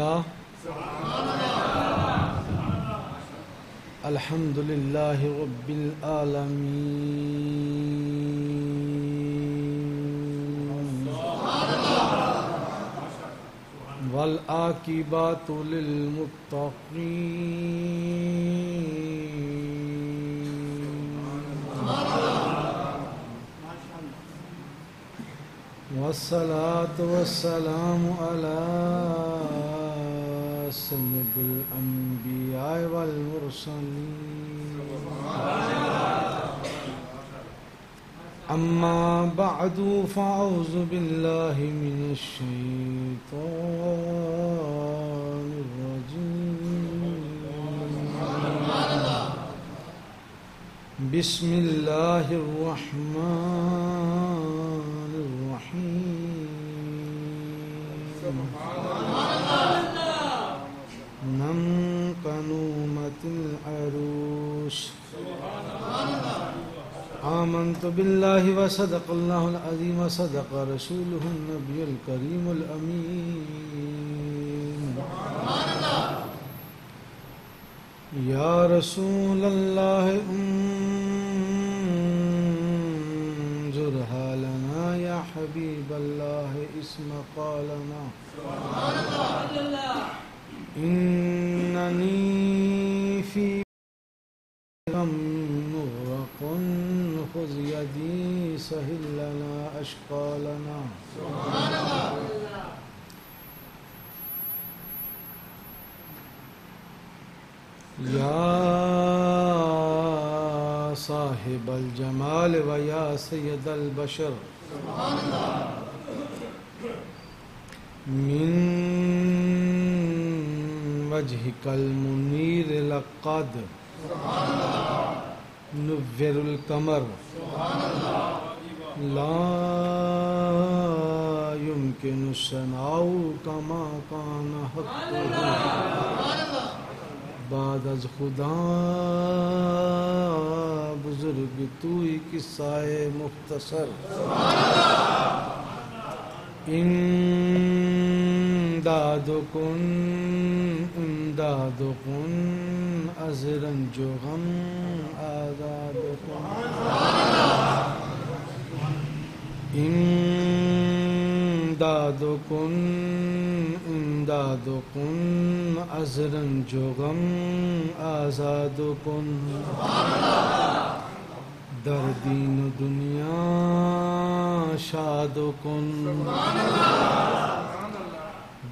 اللہ الحمد للہ رب العالمین والعاقبۃ للمتقین والصلاة والسلام على سید الانبیاء والمرسلین اما بعد فاعوذ باللہ من الشیطان الرجیم بسم اللہ الرحمن الرحیم نم قنومت العروش آمنت باللہ وصدق اللہ العظیم وصدق رسولہ النبی الکریم الامین یا رسول اللہ انظر حالنا یا حبیب اللہ اسم قالنا اننی فی مغرق خذ یدی سہل لنا اشقالنا یا صاحب الجمال و یا سید البشر من وجهك المنير لقد نور القمر لا يمكن الثناء كما كان حقه بعد از خدا بزرگ توئی قصہ مختصر امداد کن از رنج و غم آزاد کن امداد کن از رنج و غم آزاد کن در دین و دنیا شاد کن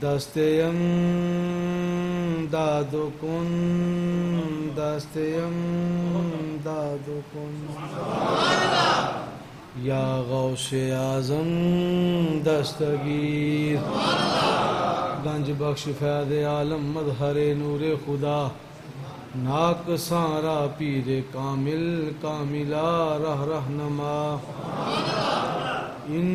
دست امداد کن یا غوث اعظم دستگیر گنج بخش فیض عالم مظہر نور خدا ناک سارا پیر کامل کاملہ رہنما ان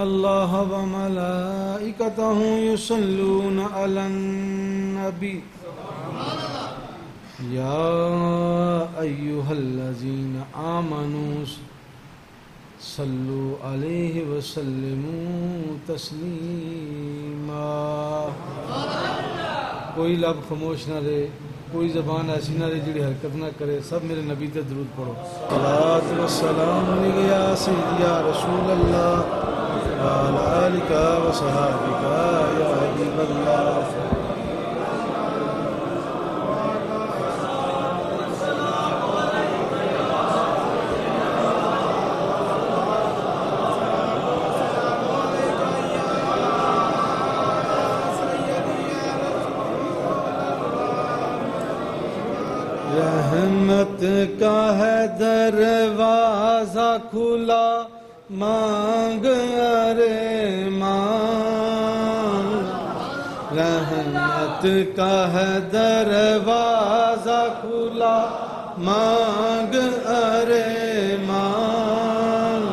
اللہ و ملائکتہ یصلون علی النبی یا ایہا الذین آمنوا صلو علیہ وسلموا تسلیما کوئی لب خاموش نہ رہے، کوئی زبان ایسی نہ رہے جڑی حرکت نہ کرے، سب میرے نبی تے درود پڑھو۔ صلاۃ والسلام علیک یا سیدی یا رسول اللہ وعلی آلک وصحابک یا حبیب اللہ۔ رحمت کا ہے دروازہ کھلا مانگ ارے مانگ، رحمت کا ہے دروازہ کھلا مانگ ارے مانگ،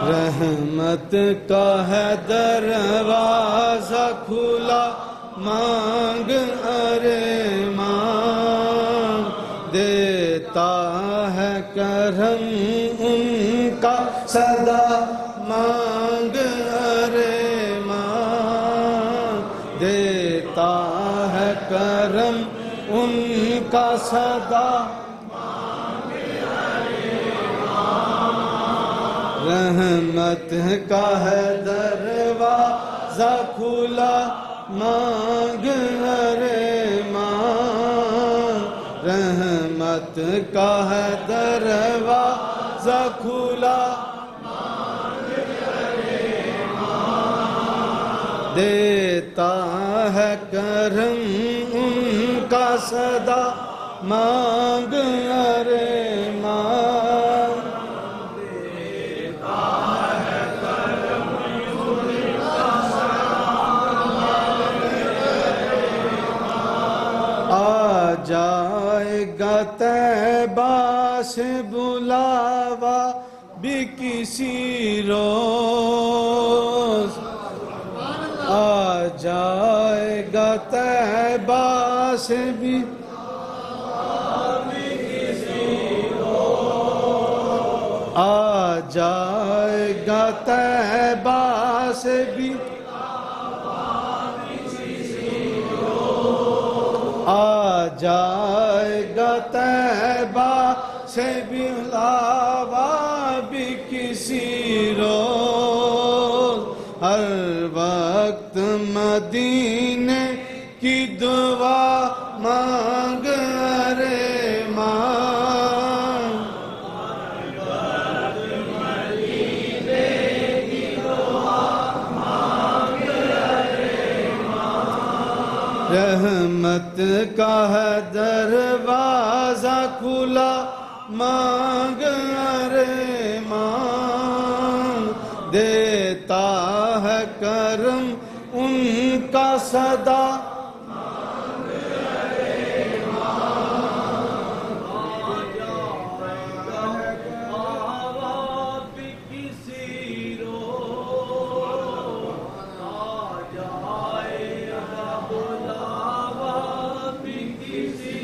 رحمت کا ہے دروازہ کھلا مانگ ارے مانگ، دیتا دیتا ہے کرم ان کا صدا مانگ ارے ماں، دیتا ہے کرم ان کا صدا مانگ ارے ماں، رحمت کا ہے دروازہ کھلا مانگ ارے ماں، رحمت کا ہے دروازہ کھلا مانگ ارے ماں، دیتا ہے کرم ان کا صدا مانگ ارے ماں، جائے گا طیبہ سے بلاوا بھی کسی روز، آ جائے گا طیبہ سے بھی کسی روز، آ جائے گا طیبہ سے بھی آ جائے گا طیبہ سے بھی بلاوا بھی کسی روز، ہر وقت مدینے کی دعا مانگ ارے ماں، مدینے کی دعا مانگ ارے ماں، رحمت کا ہے دروازہ کھلا مانگ ارے ماں، دیتا ہے کرم ان کا صدا مانگ ارے ماں، بھی کسی روز، آ جائے گا بلاوا بھی کسی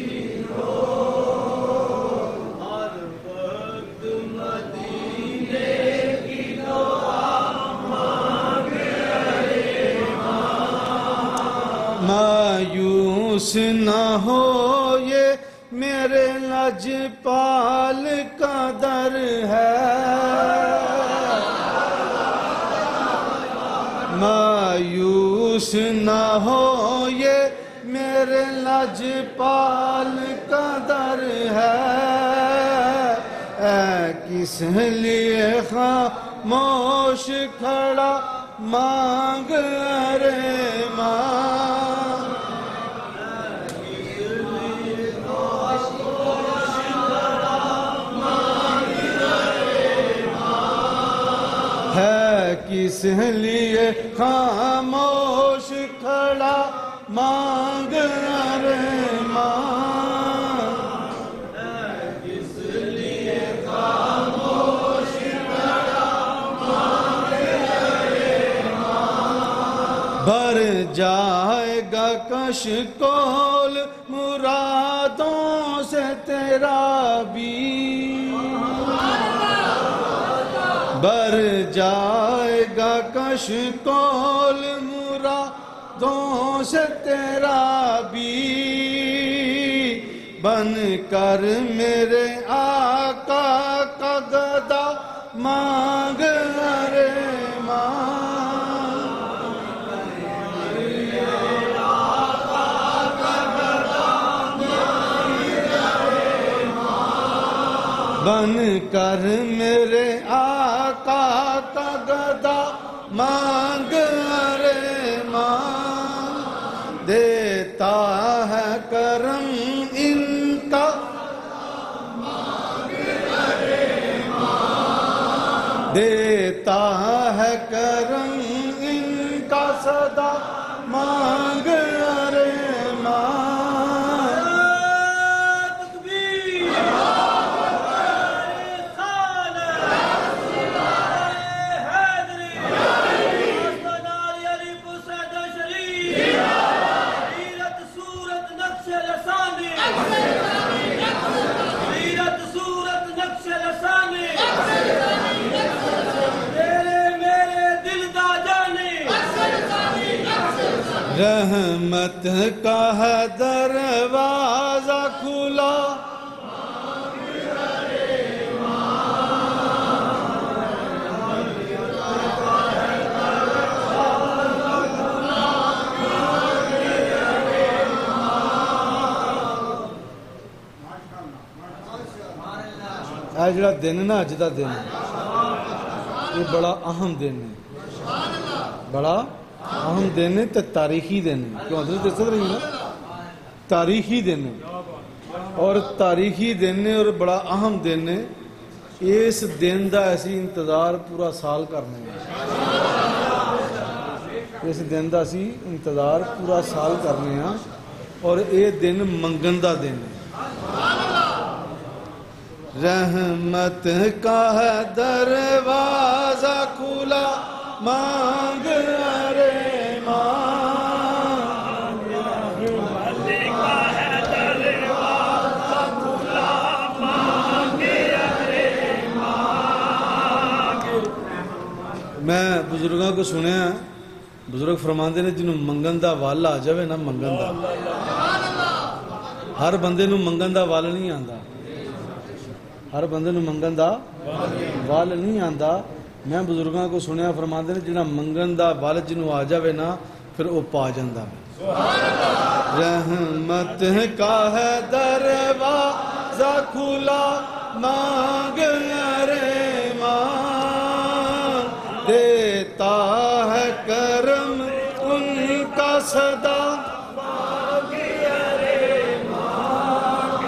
روز، ہر وقت مدینے کی دعا مانگ ارے ماں، مایوس نہ ہو یہ میرے لجپال کا در ہے، مایوس نہ ہو یہ میرے لجپال کا در ہے، اے کس لیے خاموش کھڑا مانگ ارے ماں، ہے کس لیے خاموش کھڑا مانگ ارے ماں، کس لیے خاموش کھڑا مانگ ارے ماں، بھر جائے گا کشکول مرادوں سے تیرا بھی، بھر جائے گا کشکول مرادوں سے تیرا بھی، بن کر میرے آقا کا گدا مانگ ارے ماں، بن کر میرے آقا کا گدا مانگ ارے ماں، دیتا ہے کرم ان کا مانگ ارے ماں، دیتا ہے کرم ان کا صدا مانگ ارے ماں، رحمت کا ہے دروازہ کھلا یہ جڑا دن نا اج دا دن یہ بڑا اہم دن ہے بڑا اہم دن ہے تے تاریخی دن ہے کیوں حضرت دس رہی نا تاریخی دن ہے اور تاریخی دن ہے اور بڑا اہم دن ہے اس دن دا ایسی انتظار پورا سال کرنے ہیں اس دن دا اسی انتظار پورا سال کرنے ہیں اور یہ دن منگن دا دن ہے رحمت کا ہے دروازہ کھلا مانگ ارے مانگ رحمت کا ہے دروازہ کھلا مانگ ارے مانگ میں بزرگوں کو سنیا بزرگ فرماندے نے جنہوں منگن دا وال آ جاوے نا منگن دا ہر بندے نو منگن دا وال نہیں آندا ہر بندے نو منگن دا وال نہیں آندا میں بزرگاں کو سنیا فرماندے نے جنہاں منگن دا وال جنہوں آ جاوے نا پھر او پا جاندا رحمت کا ہے دروازہ کھلا مانگ ارے مانگ دیتا ہے کرم ان کا صدا مانگ ارے مانگ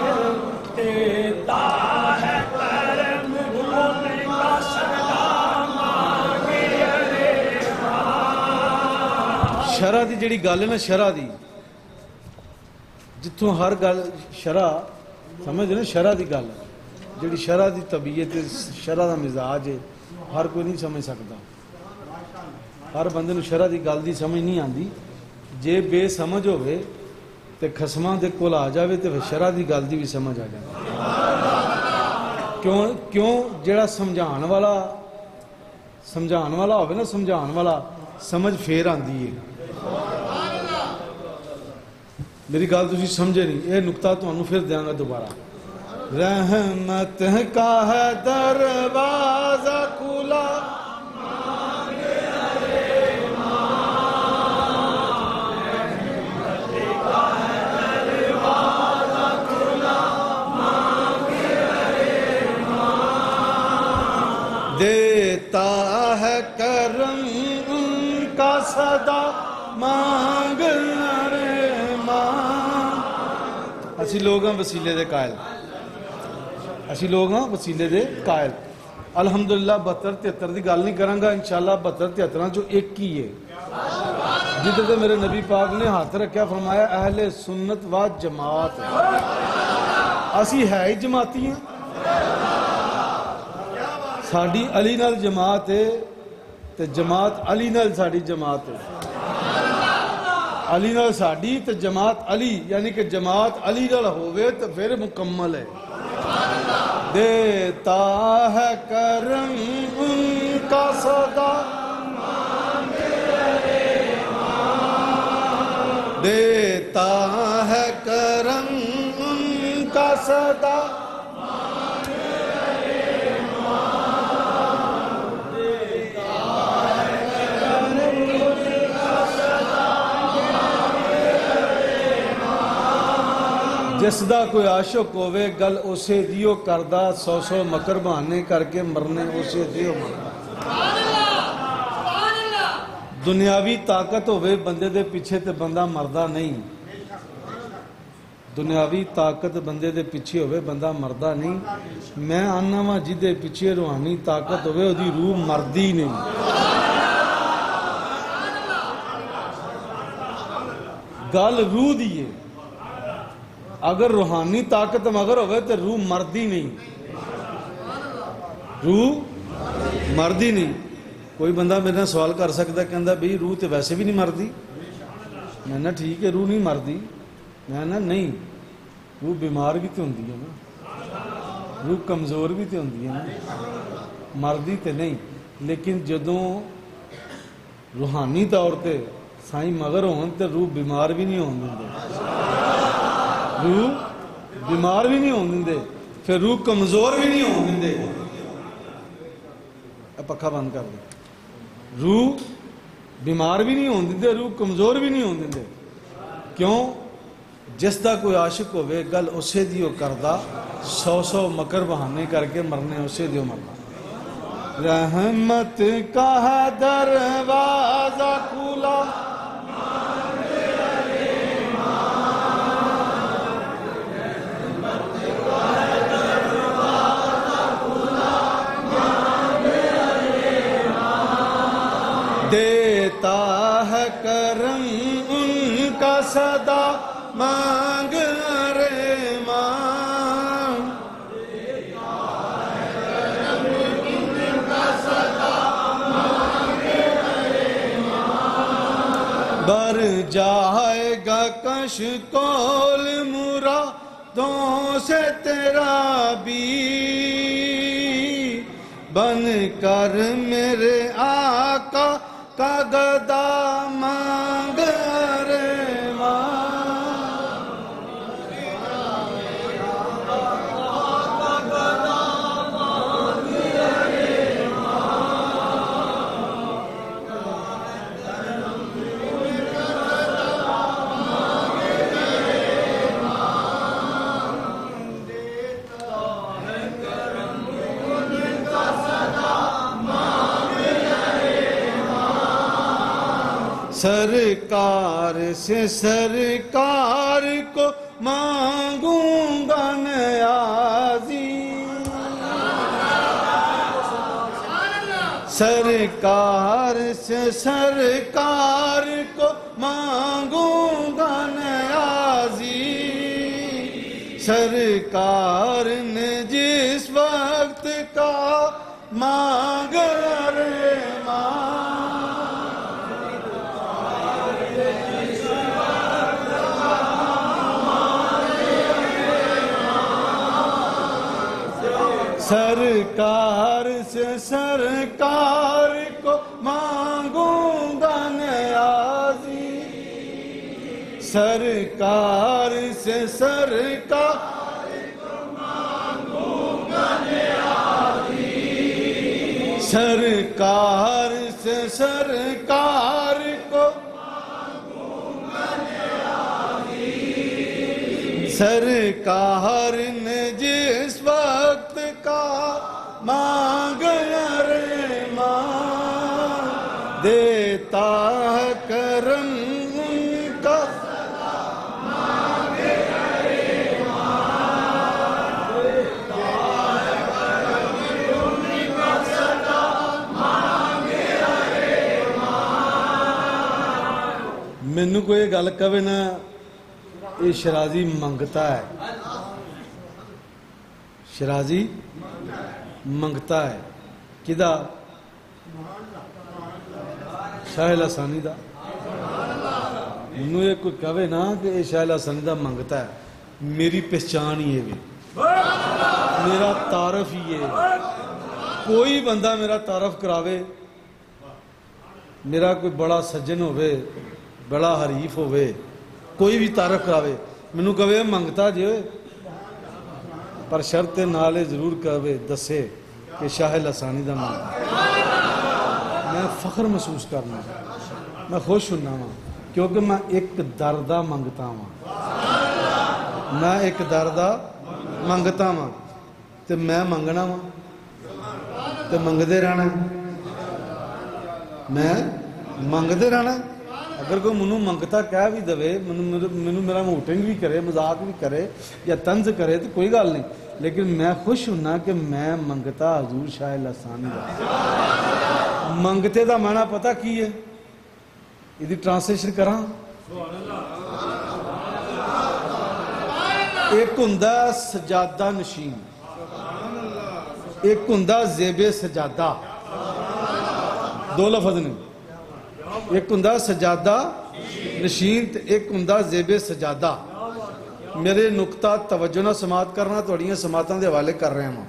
دیتا شرع دی جڑی گل ہے نا شرع دی جتوں ہر گل شرع سمجھ نا شرع دی گل جڑی شرع دی طبیعت شرع دا مزاج ہے ہر کوئی نہیں سمجھ سکتا ہر بندے نو شرع دی گل دی سمجھ نہیں آندی جے بے سمجھ ہوئے تے خصماں دے کول آ جاوے تے شرع دی گل دی بھی سمجھ آ جائے کیوں جڑا سمجھان والا ہوئے نا سمجھان والا سمجھ پھر آندی ہے میری گل تسی سمجھے نہیں یہ نقطہ تمہیں پھر دیاں گا دوبارہ رحمت کا ہے دروازہ کھلا مانگ ارے مانگ رحمت کا ہے دروازہ کھلا مانگ ارے مانگ دیتا ہے کرم ان کا صدا مانگ ارے اسی لوگ ہیں وسیلے دے قائل اسی لوگ ہیں وسیلے دے قائل الحمدللہ 72-73 دی گل نہیں کروں گا انشاءاللہ 72-73 جو ایک ہی ہے جدھر سے میرے نبی پاک نے ہاتھ رکھیا فرمایا اہل سنت و جماعت اسی ہے ہی جماعتی ہیں ساڑی علی نال جماعت ہے تے جماعت علی نال ساڑی جماعت ہے علی نال ساڑی تے جماعت علی یعنی کہ جماعت علی نال ہوئے تو پھر مکمل ہے دیتا ہے کرم ان کا صدا مانگ ارے مانگ دیتا ہے کرم ان کا صدا مانگ ارے مانگ دیتا ہے کرم ان کا صدا جس دا کوئی عاشق ہوئے گل اسے دیو کردہ 100 مکر بہانے کر کے مرنے اسے دیو مرنا دنیاوی طاقت ہوئے بندے دے پیچھے تے بندہ مردہ نہیں دنیاوی طاقت بندے دے پیچھے ہوئے بندہ مردہ نہیں میں آنا وا جدے پیچھے روحانی طاقت ہوئے وہ دی روح مردی نہیں گل روح دیئے اگر روحانی طاقت مگر ہوئے تو روح مردی نہیں روح مردی نہیں کوئی بندہ میرے سوال کر سکتا ہے کہندہ بھی روح تو ویسے بھی نہیں مردی میں نے ٹھیک ہے روح نہیں مردی میں نے نہیں روح بیمار بھی تو ہوندی ہے نا روح کمزور بھی تو ہوندی ہے نا مردی تو نہیں لیکن جدوں روحانی طور تے سائیں مگر ہون تے روح بیمار بھی نہیں ہون دیں روح بیمار بھی نہیں ہون دیں پھر روح کمزور بھی نہیں ہون دیں پکھا بند کر دیں روح بیمار بھی نہیں ہون دیں روح کمزور بھی نہیں ہون دیں کیوں جس دا کوئی عاشق ہوئے گل اسے دیو کردہ 100 مکر بہانے کر کے مرنے اسے دیو مرنا رحمت کا دروازہ کھلا دیتا ہے کرم ان کا صدا مانگ رے ماں بر جائے گا کش کول مرادوں سے تیرا بھی بن کر میرے آقا کا گدا مانگ رے ماں سرکار سے سرکار کو مانگوں گا نیازی سرکار سے سرکار کو مانگوں گا نیازی سرکار نے جس وقت کا مانگ رے ماں سرکار سے سرکار کو مانگوں گا نیازی سرکار سے سرکار کو مانگوں گا نیازی سرکار سے سرکار کو مانگوں گا نیازی سرکار نے جس وقت کا مانگ رے ماں دیتا ہے کرم ان کا مانگ رے ماں دیتا ہے کرم ان کا صدا مانگ رے ماں مینو کوئی گل کہے نا یہ شرازی منگتا ہے شرازی منگتا ہے کدا شاہ لسانی دا انہوں یہ کوئی کہے نا کہ یہ شاہ لسانی دا منگتا ہے میری پہچان ہی ہے میرا تعارف ہی ہے کوئی بندہ میرا تعارف کراوے میرا کوئی بڑا سجن ہوئے بڑا حریف ہوئے کوئی بھی تعارف کراوے منوں کہے منگتا جی پر شرط نالے ضرور کہے دسے کہ شاہ لسانی دا منگتا میں فخر محسوس کرنا میں خوش ہونا ہوں کیونکہ میں ایک دردہ منگتا ہوں میں ایک دردہ منگتا ہوں تو میں منگنا ہوں تو منگدے رہنا میں منگدے رہنا اگر کوئی منوں منگتا کہہ بھی دے منوں میرا موٹنگ بھی کرے مذاق بھی کرے یا طنز کرے تو کوئی گل نہیں لیکن میں خوش ہونا کہ میں منگتا حضور شاہ لسانی دا منگتے دا معنی پتہ کی ہے یہ ٹرانسلیشن کراں ایک ہندہ سجادہ نشین ایک ہندہ زیب سجادہ دو لفظ نہیں ایک ہندہ سجادہ نشین ایک ہندہ زیب سجادہ میرے نقطہ توجہ نہ سماعت کرنا توڑیاں سماعتاں دے حوالے کر رہے ہیں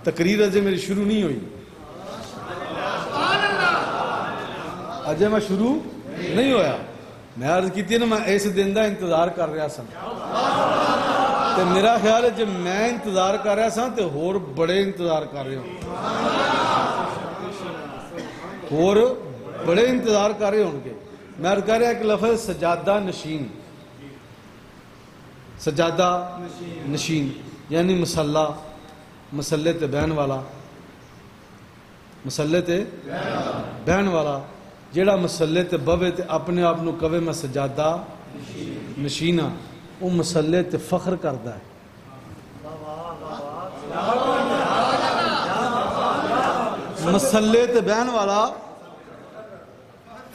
تقریر اجے میری شروع نہیں ہوئی اجے میں شروع نہیں ہویا میں عرض کی نا میں اس دن دا انتظار کر رہا سا تے میرا خیال ہے جب میں انتظار کر رہا سا تے ہور بڑے انتظار کر رہے ہوں اور بڑے انتظار کر رہے ہوں گے. میں عرض کر رہا ایک لفظ سجادہ نشین. سجادہ نشین یعنی مسلح, مسلے تے بہن والا, مسلے تے بہن والا جیڑا مسلے تے بوے تے اپنے آپ نو کہے میں سجادہ نشین ہاں, وہ مسلے تے فخر کردا ہے. مسلے تے بہن والا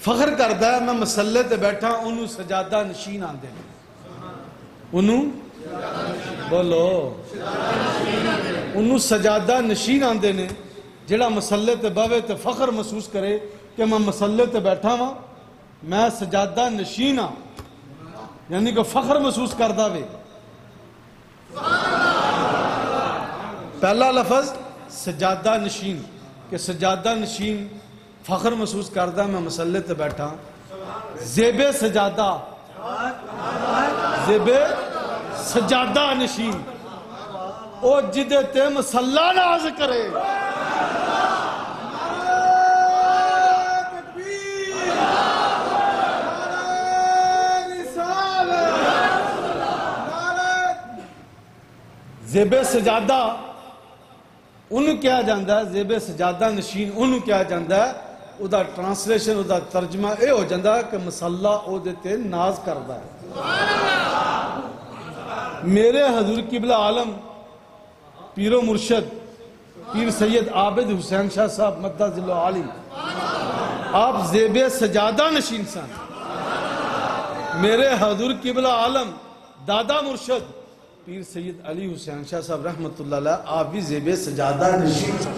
فخر کردا ہے میں مسلے تے بیٹھا, انہوں سجادہ نشین آندے ہیں. انہوں بولو انہوں سجادہ نشین آندے نے جڑا مسلے تے بوے تے فخر محسوس کرے کہ میں مسلے تے بیٹھا ہاں, میں سجادہ نشین ہاں, یعنی کہ فخر محسوس کردا وے. پہلا لفظ سجادہ نشین کہ سجادہ نشین فخر محسوس کردا میں مسلے تے بیٹھا. زیب سجادہ, زیب سجادہ نشین او جدے تے مسلح ناز کرے. زیب سجادہ انہوں کیا جاندہ ہے, زیب سجادہ نشین انہوں کیا جاندہ ہے, او دا ٹرانسلیشن او دا ترجمہ اے ہو جاندہ ہے کہ مسلح او دیتے ناز کردہ ہے. میرے حضور قبلہ عالم پیر و مرشد پیر سید عابد حسین شاہ صاحب مدہ ذلہ عالی, آپ زیب سجادہ نشین سن. میرے حضور قبلہ عالم دادا مرشد پیر سید علی حسین شاہ صاحب رحمت اللہ علیہ, آپ بھی زیب سجادہ نشین سن.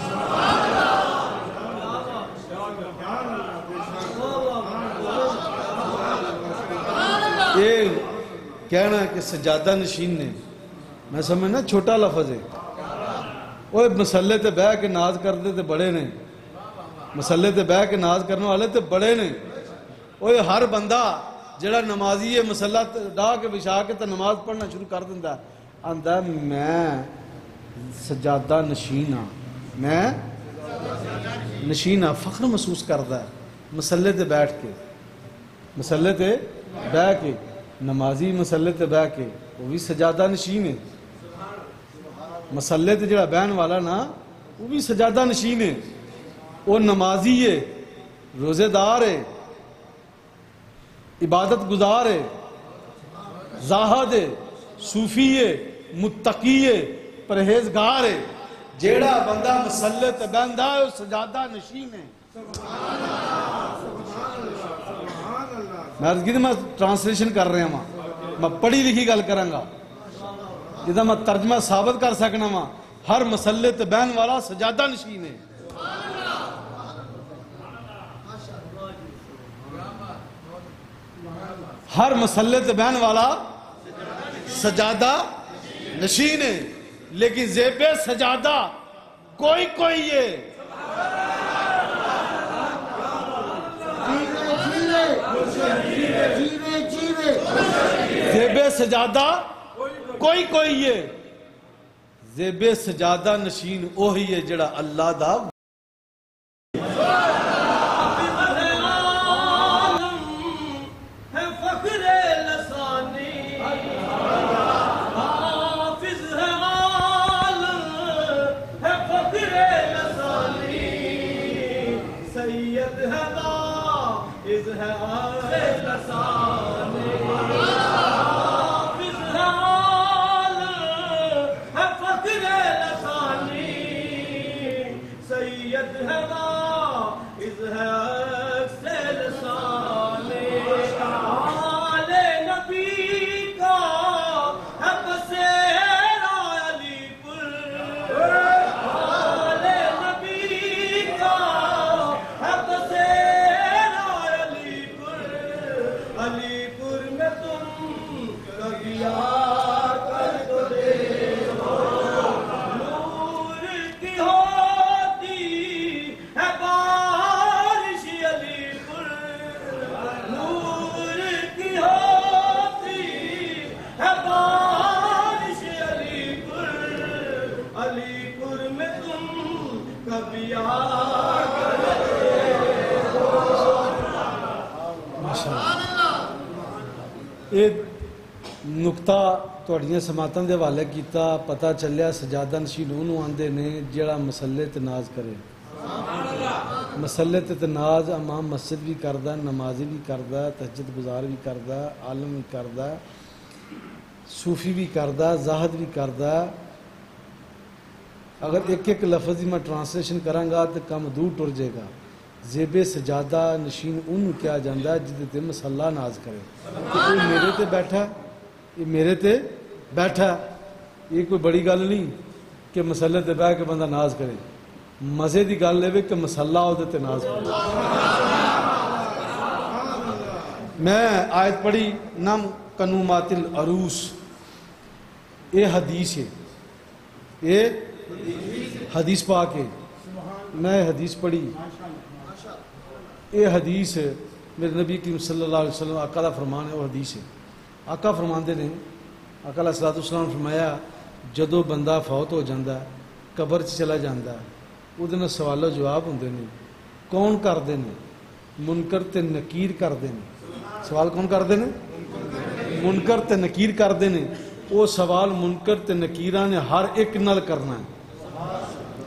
یہ کہنا ہے کہ سجادہ نشین نے, میں سمجھنا چھوٹا لفظ ہے, وہ مسلے تے بہ کے ناز کردے تے بڑے نے, مسلے تے بہ کے ناز کرنے والے تے بڑے نے. وہ ہر بندہ جڑا نمازی ہے مسلح ڈا کے بچھا کے تے نماز پڑھنا شروع کر دیندا ہے, آندا میں سجادہ نشین ہاں, میں نشین ہاں, فخر محسوس کردا ہے مسلے تے بیٹھ کے, مسلے تے بہ کے. نمازی مسلے تے بہ کے وہ بھی سجادہ نشین ہے. مسلے تے جڑا بہن والا نا وہ بھی سجادہ نشین ہے. وہ نمازی ہے, روزے دار ہے, عبادت گزار ہے, زاہد ہے, صوفی ہے, متقی ہے, پرہیزگار ہے. جیڑا بندہ مسلے تے بہندا ہے وہ سجادہ نشین ہے. میں ٹرانسلیشن کر رہا ہوں, میں پڑھی لکھی گل کراں گا جدا میں ترجمہ ثابت کر سکنا ہوں. ہر مسلے تے بہن والا سجادہ نشین ہے. ہر مسلے تے بہن والا سجادہ نشین ہے, لیکن زیب سجادہ کوئی کوئی ہے. زیب سجادہ کوئی کوئی ہے. زیب سجادہ نشین وہی ہے جڑا اللہ دا یہ نقطہ تہاڈیاں سماعتاں دے حوالے کیتا، پتہ چلیا سجادہ نشین انہوں آندے نے جڑا مسلے تے ناز کرے۔ مسلے تے ناز امام مسجد بھی کردا، نمازی بھی کردا، تہجد گزار بھی کردا، عالم بھی کردا، صوفی بھی کردا، زاہد بھی کردا۔ اگر ایک ایک لفظ ہی میں ٹرانسلیشن کراں گا تو کم دور ٹر جائے گا۔ زیب سجادہ نشین انہوں کیا جاندہ ہے جدے تے مسلح ناز کرے کہ یہ میرے تے بیٹھا ہے، یہ میرے تے بیٹھا ہے۔ یہ کوئی بڑی گل نہیں کہ مسلح تے بیٹھ کے بندہ ناز کرے، مزے دی گل ہے کہ مسلح ہو تے ناز کرے۔ میں آیت پڑھی نم کنومات العروس، یہ حدیث ہے، یہ حدیث پاک ہے۔ میں حدیث پڑھی، یہ حدیث میرے نبی کریم صلی اللہ علیہ وسلم آقا دا فرمان ہے، وہ حدیث ہے۔ آقا فرماندے نے، آقا علیہ السلام نے فرمایا جدو بندہ فوت ہو جاندہ ہے، قبر چلا جاندہ ہے، وہ دن سوال و جواب ہوندے نے۔ کون کردے نے؟ منکر تے نکیر کردے نے۔ سوال کون کردے نے؟ منکر تے نکیر کردے نے۔ وہ سوال منکر تے نکیرہ نے ہر ایک نال کرنا ہے،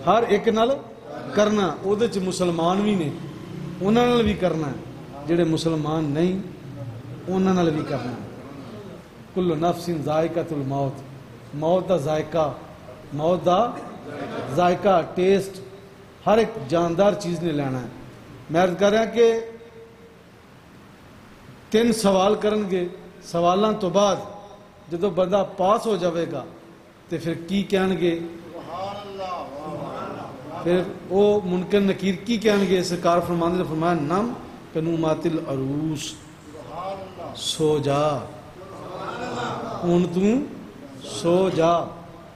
ہر ایک نال کرنا۔ او دے چ مسلمان بھی نے، انہاں نال بھی کرنا ہے، جڑے مسلمان نہیں انہاں نال بھی کرنا ہے۔ کل نفس ذائقۃ الموت، موت دا ذائقہ، موت دا ذائقہ، ٹیسٹ ہر ایک جاندار چیز نے لینا ہے۔ میں عرض کر رہا کہ 3 سوال کرن گے، سوالاں تو بعد جدو بندہ پاس ہو جاوے گا تو پھر کی کہن گے؟ پھر وہ منکر نکیر کی کہن گے؟ سرکار فرماندے نے فرمایا نم کنومات العروس، سو جا، ہن تو سو جا۔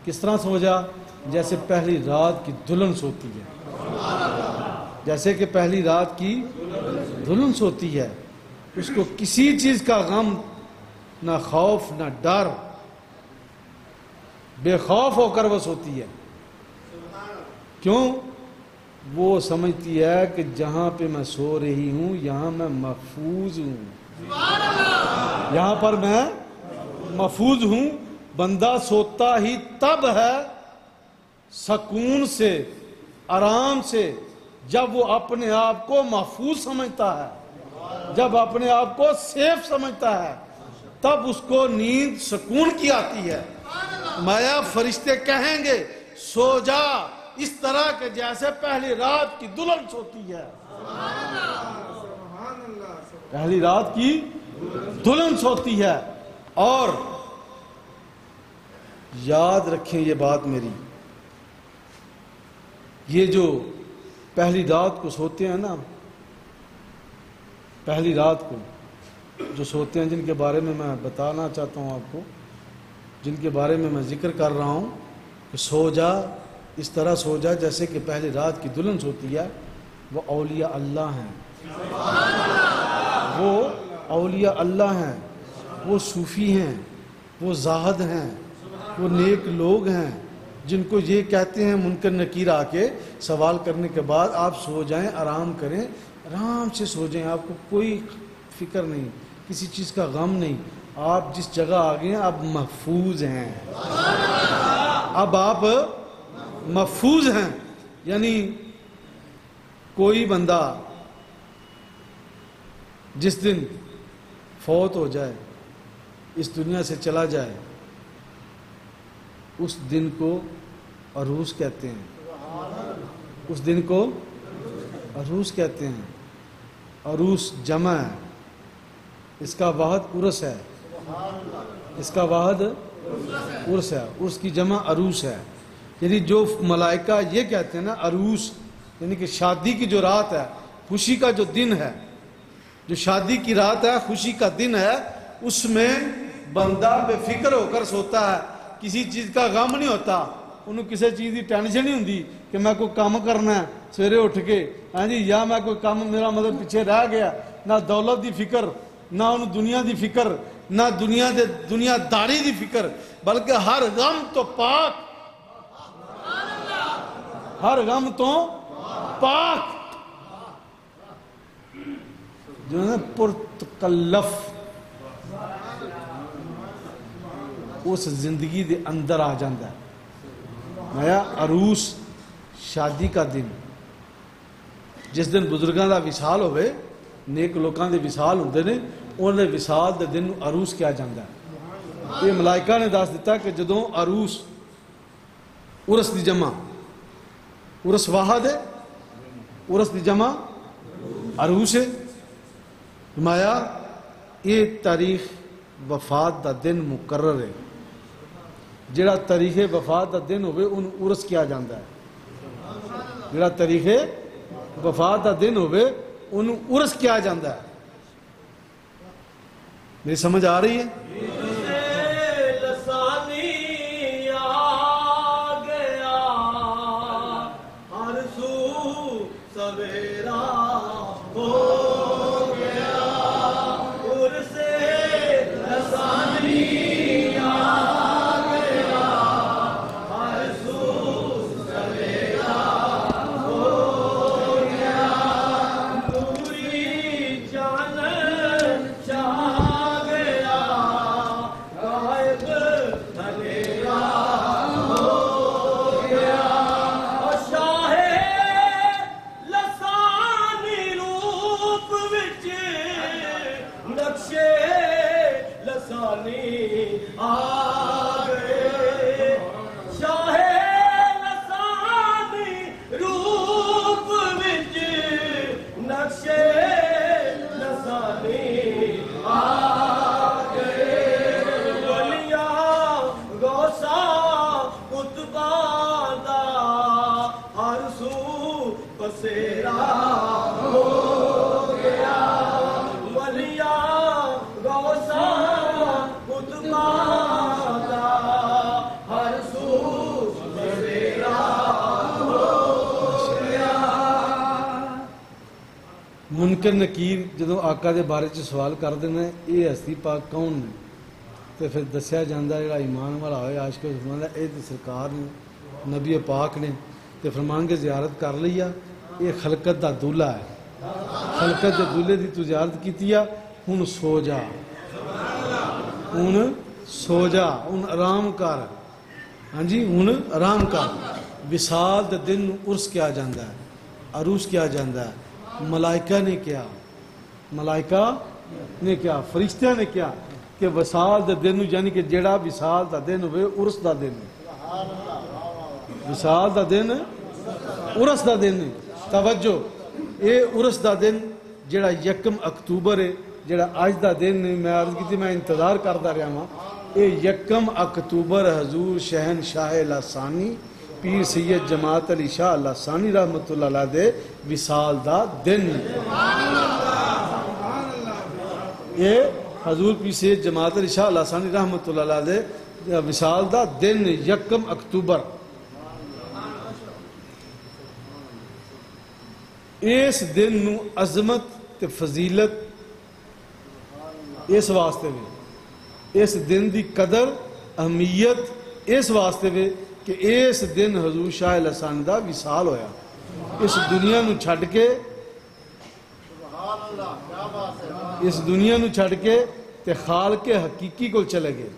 کس طرح سو جا؟ جیسے پہلی رات کی دلہن سوتی ہے، جیسے کہ پہلی رات کی دلہن سوتی ہے، اس کو کسی چیز کا غم، نہ خوف نہ ڈر، بے خوف ہو کر وہ سوتی ہے۔ کیوں؟ وہ سمجھتی ہے کہ جہاں پہ میں سو رہی ہوں یہاں میں محفوظ ہوں، یہاں پر میں محفوظ ہوں۔ بندہ سوتا ہی تب ہے سکون سے، آرام سے، جب وہ اپنے آپ کو محفوظ سمجھتا ہے، جب اپنے آپ کو سیف سمجھتا ہے، تب اس کو نیند سکون کی آتی ہے۔ مایا فرشتے کہیں گے سو جا اس طرح کہ جیسے پہلی رات کی دلہن سوتی ہے، پہلی رات کی دلہن سوتی ہے۔ اور یاد رکھیں یہ بات میری، یہ جو پہلی رات کو سوتے ہیں نا، پہلی رات کو جو سوتے ہیں، جن کے بارے میں میں بتانا چاہتا ہوں آپ کو، جن کے بارے میں میں ذکر کر رہا ہوں کہ سو جا اس طرح سو جا جیسے کہ پہلی رات کی دلہن سوتی ہے، وہ اولیاء اللہ ہیں، وہ اولیاء اللہ ہیں، وہ صوفی ہیں، وہ زاہد ہیں، وہ نیک لوگ ہیں، جن کو یہ کہتے ہیں منکر نکیر آ کے سوال کرنے کے بعد آپ سو جائیں، آرام کریں، آرام سے سو جائیں، آپ کو کوئی فکر نہیں، کسی چیز کا غم نہیں، آپ جس جگہ آ گئے ہیں آپ محفوظ ہیں، اب آپ محفوظ ہیں۔ یعنی کوئی بندہ جس دن فوت ہو جائے، اس دنیا سے چلا جائے، اس دن کو عروس کہتے ہیں، اس دن کو عروس کہتے ہیں۔ عروس جمع ہے، اس کا واحد عرس ہے، اس کا واحد عرس ہے، عرس کی جمع عروس ہے۔ یعنی جو ملائکہ یہ کہتے ہیں نا عروس، یعنی کہ شادی کی جو رات ہے، خوشی کا جو دن ہے، جو شادی کی رات ہے، خوشی کا دن ہے، اس میں بندہ بے فکر ہو کر سوتا ہے، کسی چیز کا غم نہیں ہوتا، انہوں کسی چیز کی ٹینشن نہیں ہوتی کہ میں کوئی کام کرنا ہے سویرے اٹھ کے، ہاں جی، یا میں کوئی کام میرا مطلب پیچھے رہ گیا، نہ دولت دی فکر، نہ انہوں دنیا دی فکر، نہ دنیا داری دی فکر، بلکہ ہر غم تو پاک، ہر غم تو پاک، جو ہے پرتکلف، اس زندگی دے اندر آ جاندہ ہے. مایا عروس شادی کا دن جس دن بزرگاں دا وصال ہوئے نیک لوکاں دے وصال ہوندے نے انہاں دے وصال دے دن عروس کیا جاندہ ہے. یہ ملائکہ نے دس دیتا کہ جدوں عروس عرس دی جمع عرس واحد ہے عرس دی جمع عروس ہے. مایا یہ تاریخ وفات دا دن مقرر ہے. جڑا تاریخ وفات دا دن ہوئے ان عرس کیا جاندہ ہے. جڑا تاریخ وفات دا دن ہوئے ان عرس کیا جاندہ ہے. میری سمجھ آ رہی ہے؟ منکر نکیر جدو آقا دے بارے چ سوال کر دینا یہ ہستی پاک کون نے تو پھر دسیا جاندہ ہے ایمان والا ہوئے عاشق و فرماندہ اے تے سرکار نے نبی پاک نے تے فرمان کے زیارت کر لیا. یہ خلقت دا دولہ ہے. خلقت دے دولے دی تو زیارت کیتی ہے. ہن سو جا ہن سو جا ہن آرام کر. ہاں جی ہن آرام کر. وصال دے دن عرس کیا جاندہ ہے عروس کیا جاندہ ہے. ملائکہ نے کیا ملائکہ نے کیا فرشتہ نے کیا کہ وصال دا دن یعنی کہ جڑا وصال دا دن ہوئے عرس دا دن وصال دا دن عرس دا دن. توجہ اے عرس دا دن جڑا 1 اکتوبر ہے جڑا آج دا دن میں عرض کی تھی میں انتظار کرتا رہا ہوں. اے 1 اکتوبر حضور شہنشاہ لاسانی پیر سید جماعت علی شاہ لاسانی رحمت اللہ علیہ دے وصال دا دن. یہ حضور پیر سید جماعت علی شاہ لاسانی رحمت اللہ علیہ دے وصال دا دن 1 اکتوبر. اس دن نو عظمت تے فضیلت اس واسطے میں اس دن دی قدر اہمیت اس واسطے میں کہ اس دن حضور شاہ لاسانی دا وصال ہویا. اس دنیا نو چھڑ کے اس دنیا نو چھڑ کے تے خالق حقیقی کو چلے گئے.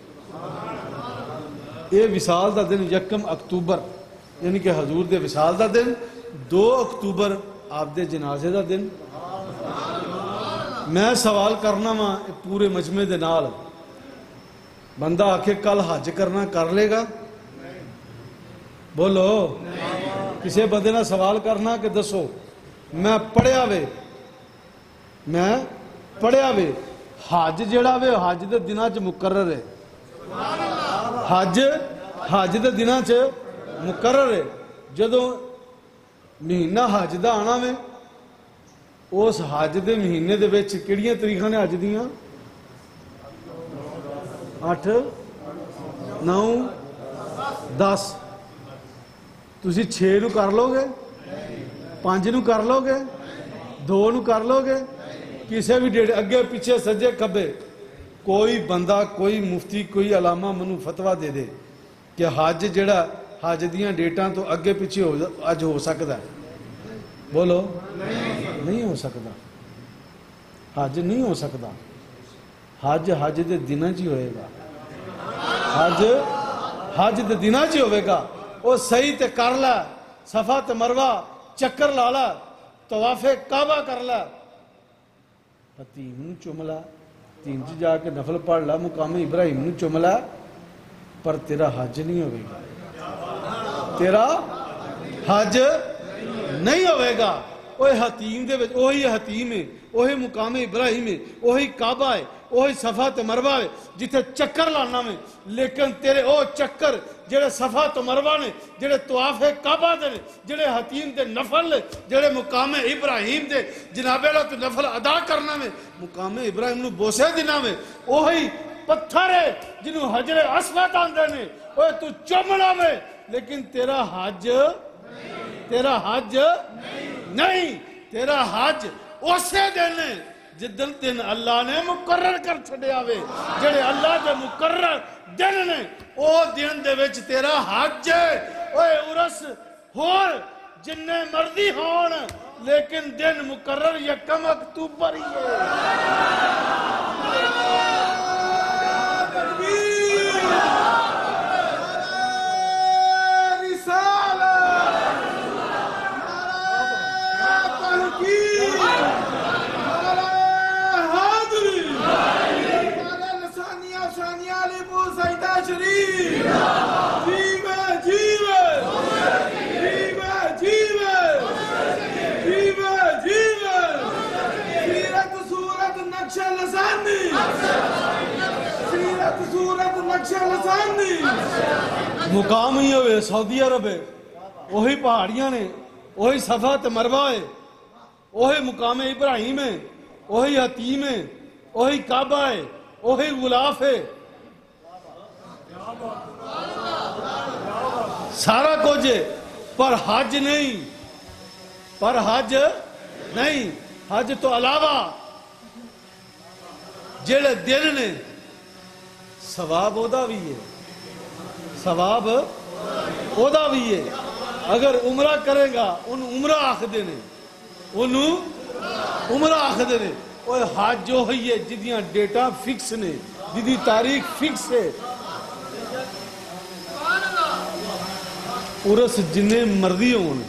یہ وصال دا دن 1 اکتوبر یعنی کہ حضور دے وصال دا دن. 2 اکتوبر آپ دے جنازے دا دن. میں سوال کرنا وا پورے مجمع دے نال بندہ آکھے کل حج کرنا کر لے گا؟ بولو. کسی بندے نہ سوال کرنا کہ دسو میں پڑھیا وے حج جڑا وے حج دے دناں چ مقرر ہے. حج دے دناں چ مقرر ہے. جدو مہینہ حج دا آنا وے اس حج دے مہینے دے وچ کیڑیاں تاریخاں نے حج دیاں 8 9 10 تسی 6 نو کر لو گے 5 نو کر لو گے 2 نو کر لو گے کسی بھی ڈیٹ اگے پیچھے سجے کبے کوئی بندہ کوئی مفتی کوئی علامہ منو فتویٰ دے دے کہ حج جڑا حج دیاں ڈیٹاں تو اگے پیچھے اج ہو سکتا ہے؟ بولو نہیں ہو سکتا. حج نہیں ہو سکتا. حج دے دناں چ ہی ہوئے گا. حج دے دناں چ ہوئے گا وہ صحیح تے کر لے صفا تے مروہ چکر لا لا طواف کعبہ کر لے حتیم نو چملا تین چ جا کے نفل پڑھ لا مقام ابراہیم نو چملا پر تیرا حج نہیں ہوئے گا تیرا حج نہیں ہوئے گا اوہ حتیم دے وچ اوہی حتیم ہے اوہی مقام ابراہیم ہے اوہی کعبہ ہے اوہی صفا تے مروہ ہے جتھے چکر لانا میں لیکن تیرے او چکر جڑے صفا تے مروہ نے جڑے طواف کعبہ دے جڑے حتیم دے نفل جڑے مقام ابراہیم دے جناب اللہ تو نفل ادا کرنا میں مقام ابراہیم نو بوسے دینا میں اوہی پتھر ہے جنہوں حجر اسود آندے نے اوہ تو چمڑا میں لیکن تیرا حج نہیں تیرا حج اسے دینے جدن دن اللہ نے مقرر کر چھڑے آوے جڑے اللہ دے مقرر دن نے او دن دے وچ تیرا حج ہے اوے عرس ہور جننے مردی ہون لیکن دن مقرر یکم اکتوبر ہی ہے مقام ہی ہوئے سعودی عرب ہے وہی پہاڑیاں نے وہی صفا تے مروہ ہے وہی مقام ابراہیم ہے وہی حتیم ہے وہی کعبہ ہے وہی غلاف ہے سارا کچھ ہے پر حج نہیں حج تو علاوہ جڑے دل نے ثواب اودا بھی ہے اگر عمرہ کرے گا انہوں عمرہ آخ دینے اور حج جو ہوئی ہے جدیاں ڈیٹا فکس نے جدی تاریخ فکس ہے عرس جننے مرضی ہوں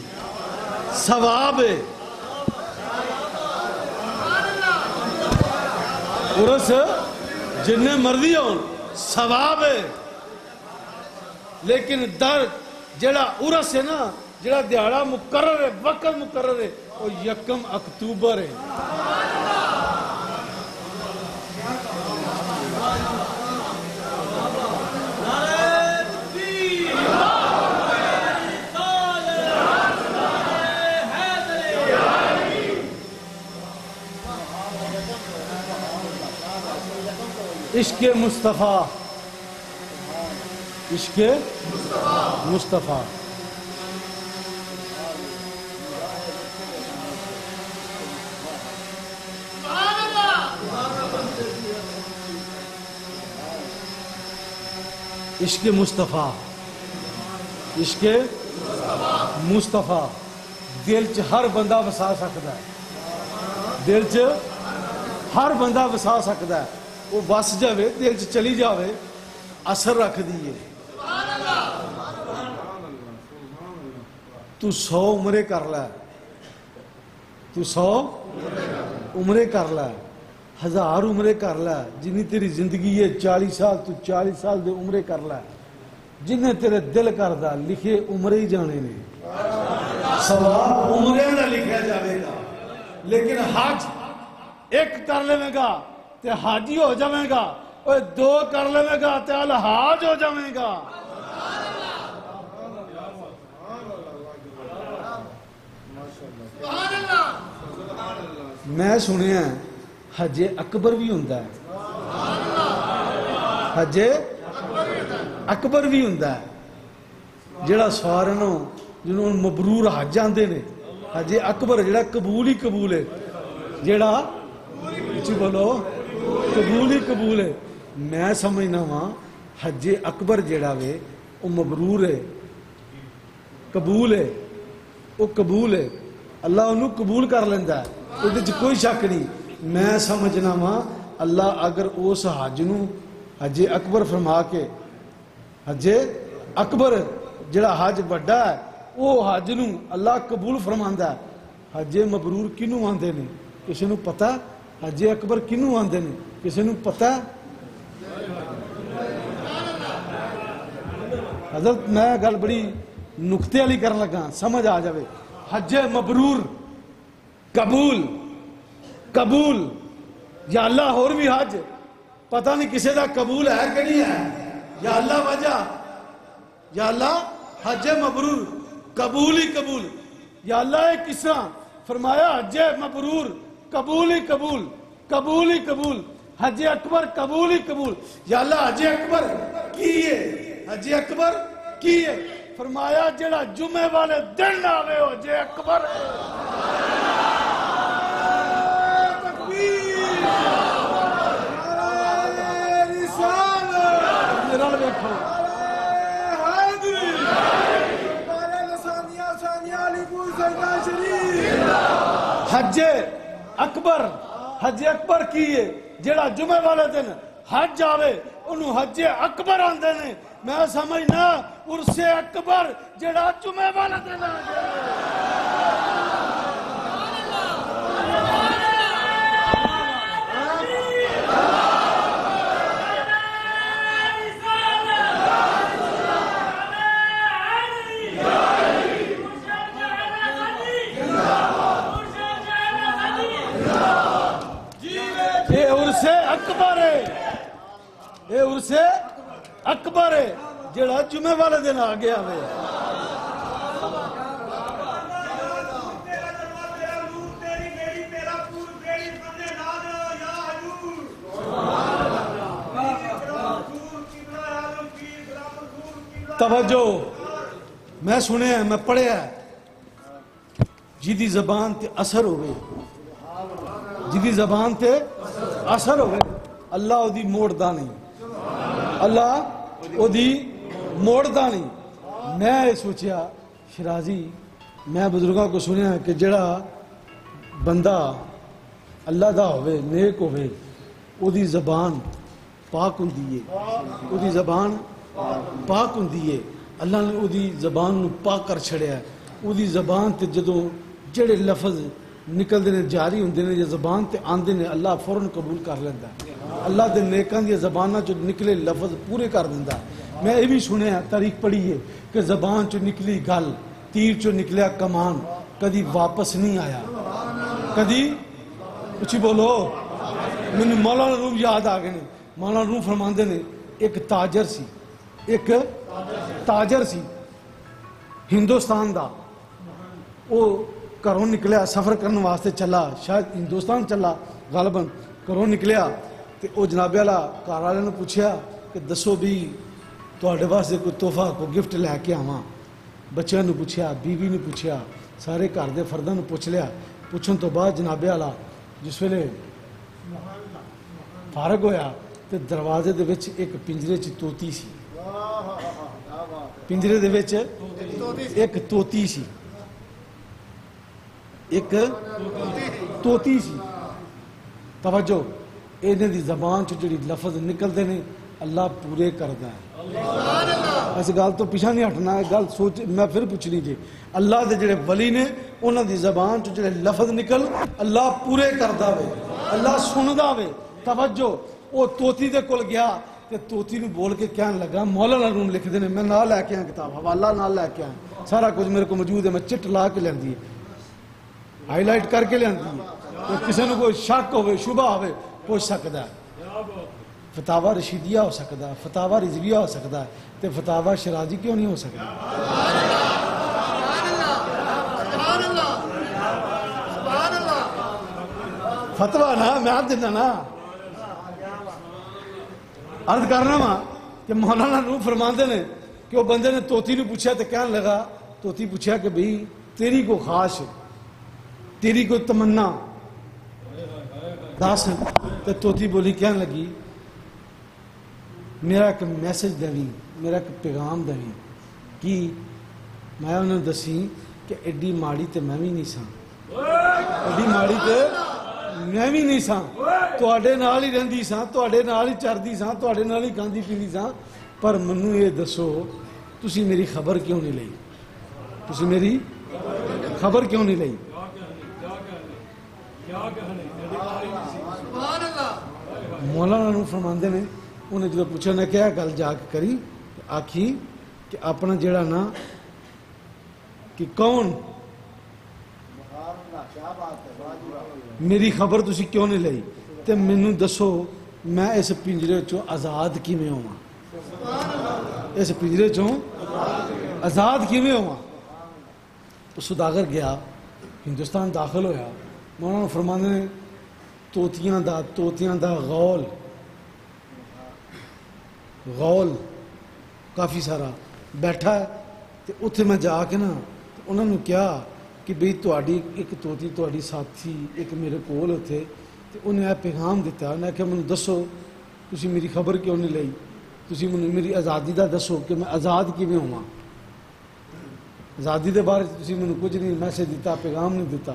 ثواب ہے عرس جننے مرضی ہوں ثواب ہے لیکن در جڑا عرس ہے نا جڑا دیہڑا مقرر ہے وقت مقرر ہے وہ یکم اکتوبر ہے عشق مصطفیٰ عشق مصطفیٰ دل چ ہر بندہ وسا سکتا ہے وہ بس جاوے دل چ چلی جاوے اثر رکھ دیئے تو 100 عمرے کر لے 1000 عمرے کر لے جنہی تیری زندگی ہے 40 سال تو 40 سال دے عمرے کر لے جنہیں تیرے دل کردہ لکھے عمرے ہی جانے نے ثواب عمرے نہ لکھے جانے گا لیکن حج ایک کر لے گا تے حاجی ہو جائے گا اور 2 کر لے گا تے الحاج ہو جائے گا میں سنیا حج اکبر بھی ہوندہ ہے حج اکبر بھی ہوندہ ہے جڑا سوارنوں جنہوں مبرور حج آندے نے حج اکبر جڑا قبول ہی قبول ہے جڑا اچھی بولو قبول ہی قبول ہے میں سمجھنا ہاں حج اکبر جڑا وے وہ مبرور ہے قبول ہے وہ قبول ہے اللہ انہوں قبول کر لیندہ ہے اس کوئی شک نہیں میں سمجھنا ہاں اللہ اگر اس حج نو حج اکبر فرما کے حج اکبر جڑا حج بڑا ہے وہ حج نو اللہ قبول فرماندا ہے. حج مبرور کنوں آندے نے کسی نو پتہ؟ حج اکبر کنوں آندے نے کسی نو پتہ؟ حضرت میں گل بڑی نقطے والی کرن لگا سمجھ آ جاوے. حج مبرور قبول قبول یا اللہ اور بھی حج پتہ نہیں کسی دا قبول ہے کہ نہیں ہے. یا اللہ وجہ یا اللہ حج مبرور قبول ہی قبول. یا اللہ ایک کس طرح فرمایا حج مبرور قبول ہی قبول قبول ہی قبول. حج اکبر قبول ہی قبول. یا اللہ حج اکبر کیے حج اکبر کیے فرمایا جڑا جمعے والے دن آوے ہو حج اکبر. حج اکبر کیے جڑا جمعے والے دن حج آوے انہوں حج اکبر آندے نے. میں سمجھنا عرس اکبر جڑا جمعے والے دن آندے. اے عرس اکبر ہے جڑا جمعے والے دن آ گیا ہوئے. توجہ میں سنے ہیں میں پڑھیا ہے جیدی زبان تے اثر ہوئے جیدی زبان تے اثر ہوئے اللہ او دی موڑ دا نہیں اللہ او دی موڑ دا نہیں. میں سوچیا شرازی میں بزرگاں کو سنیا کہ جڑا بندہ اللہ دا ہوئے نیک ہوئے او دی زبان پاک ہوندی ہے او دی زبان پاک ہوندی ہے. اللہ نے او دی زبان نو پاک کر چھڑیا ہے. او دی زبان تے جدوں جڑے لفظ نکل دینے جاری ہوندے نے یا زبان تے آندے نے اللہ فوراً قبول کر لیندہ ہے. اللہ دے نیکان دی زبانہ جو نکلے لفظ پورے کر دیندہ ہے. میں یہ بھی سنے ہیں تاریخ پڑھی ہے کہ زبان جو نکلی گل تیر جو نکلیا کمان کدی واپس نہیں آیا کدی کچھ بولو. میں نے مولانا روم یاد آگئے نے. مولانا روم فرماندے نے ایک تاجر سی ہندوستان دا وہ گھروں نکلیا سفر کرنے واسطے چلا شاید ہندوستان چلا غالباً گھروں نکلیا تے او جناب والا گھر والے نے پوچھیا کہ دسو بھی تواڈے واسطے کوئی تحفہ کوئی گفٹ لے کے آواں. بچیاں نے پوچھیا بیوی نے پوچھیا سارے گھر دے فرداں نے پوچھ لیا. پوچھن تو بعد جناب والا جس ویلے فارغ ہویا تے دروازے دے وچ ایک پنجرے چ توتی سی. پنجرے دے وچ ایک توتی سی ایک توتی سی. توجہ انہیں دی زبان چ جڑی لفظ نکلتے ہیں اللہ پورے کردا ہے. اس گل تو پیچھا نہیں ہٹنا ہے گل سوچ میں پھر پوچھنی جی اللہ دے جڑے ولی نے انہاں دی زبان چ جڑے لفظ نکل اللہ پورے کردا وے اللہ سندا وے. توجہ وہ توتی دے کول گیا تے توتی نو بول کے کہن لگا مولانا روم لکھ دے نے میں نال لے کے آیا کتاب حوالہ نال لے کے آیا سارا کچھ میرے کو موجود ہے میں چٹ لا کے لیندی ہے ہائی لائٹ کر کے لیندی ہے. کسی نے کوئی شک ہوئے شبہ ہوئے پوچھ سکتا ہے. فتاوہ رشیدیہ ہو سکتا ہے فتاوہ رضویہ ہو سکتا ہے تے فتاوہ شرازی کیوں نہیں ہو سکتا. فتوہ نا میں آپ دینا نا عرض کرنا ماں کہ مولانا نو فرماندے نے کہ وہ بندے نے توتی نے پوچھا تو کہنے لگا توتی پوچھا کہ بھئی تیری کو خواہش تیری کو تمنا داس تو توتی بولی کہنے لگی میرا ایک میسج دینی میرا ایک پیغام دینی کی میں انہوں نے دسی کہ ایڈی ماڑی تے میں بھی نہیں سا ایڈی ماڑی تے میں بھی نہیں سا تواڈے نال ہی رہندی سا تواڈے نال ہی چردی سا تواڈے نال ہی کھاندی پیندی سا پر منو یہ دسو تسی میری خبر کیوں نہیں لئی؟ تسی میری خبر کیوں نہیں لئی؟ مولانا نو فرماندے نے انہیں جب پوچھا نہ کیا گل جا کے کری آکھی کہ اپنا جڑا نا کہ کون میری خبر تسی کیوں نہیں لئی تے مینوں دسو میں اس پنجرے چوں آزاد کیویں ہوواں؟ اس پنجرے چوں آزاد کیویں ہوواں؟ سوداگر گیا ہندوستان داخل ہویا مولانا فرماندے نے توتیاں دا غول کافی سارا بیٹھا ہے تے اتھے میں جا کے نا انہوں نے کیا کہ بھئی تہاڈی ایک توتی تہاڈی ساتھی ایک میرے کول اتھے تے انہیں یہ پیغام دیتا انہیں کہ مجھے دسو تسی میری خبر کیوں نہیں لئی؟ تسی میری آزادی دا دسو کہ میں آزاد کیویں ہوواں؟ آزادی دے بارے تسی مجھے کچھ نہیں میسج دیتا پیغام نہیں دیتا۔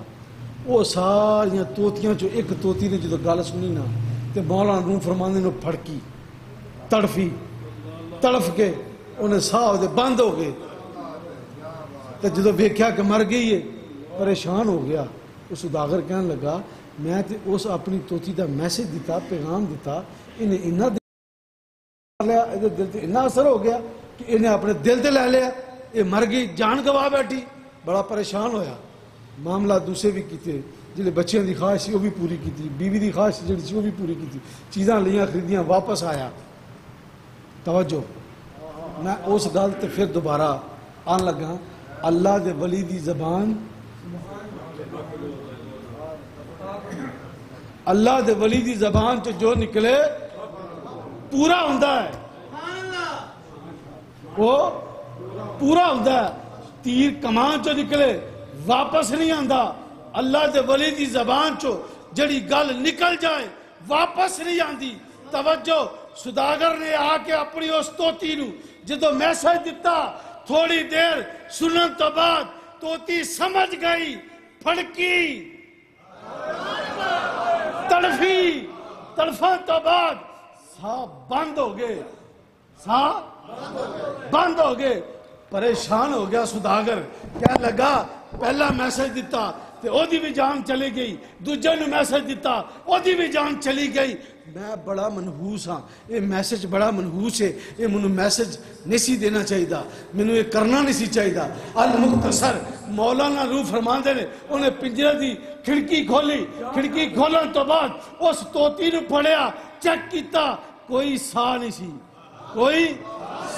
وہ ساریاں توتیاں چو ایک توتی نے جدو گل سنی نا تے مولانا روم فرماندے نے پھڑکی تڑفی تڑف کے انہیں ساہ دے بند ہو گئے تے جدو ویکھیا کہ مر گئی ہے پریشان ہو گیا۔ اس سوداگر کہنے لگا میں تے اس اپنی توتی دا میسج دیتا پیغام دیتا انہیں انہا دل تے انہا اثر ہو گیا کہ انہیں اپنے دل تے لے لیا یہ مر گئی جان گوا بیٹھی۔ بڑا پریشان ہویا معاملہ دوسرے بھی کیتے جلے بچیاں دی خواہش سی وہ بھی پوری کیتی بیوی دی خواہش جڑی سی وہ بھی پوری کیتی چیزاں لیاں خریدیاں واپس آیا۔ توجہ میں اس گل تے پھر دوبارہ آن لگا اللہ دے ولی دی زبان اللہ دے ولی دی زبان چ جو نکلے پورا ہوندا ہے وہ پورا ہوندا ہے۔ تیر کمان چ نکلے واپس نہیں آندا۔ اللہ دے ولی دی زبان چو جڑی گل نکل جائے واپس نہیں آندی۔ توجہ سوداگر نے آ کے اپنی اس توتی نو جدو میسج دیتا تھوڑی دیر سنن تو بعد توتی سمجھ گئی پھڑکی تڑفی تڑفن تو بعد ساہ بند ہو گئے بند ہو گئے پریشان ہو گیا سوداگر کہنے لگا پہلا میسج دیتا تے او دی بھی جان چلی گئی دوجہ نے میسج دیتا او دی بھی جان چلی گئی۔ میں بڑا منحوس ہاں یہ میسج بڑا منحوس ہے یہ منو میسج نہیں سی دینا چاہیے منو یہ کرنا نہیں سی چاہیے۔ المختصر مولانا روح فرماندے نے انہیں پنجرے دی کھڑکی کھولی کھڑکی کھولن تو بعد اس توتی نے پڑھیا چیک کیتا کوئی ساہ نہیں سی کوئی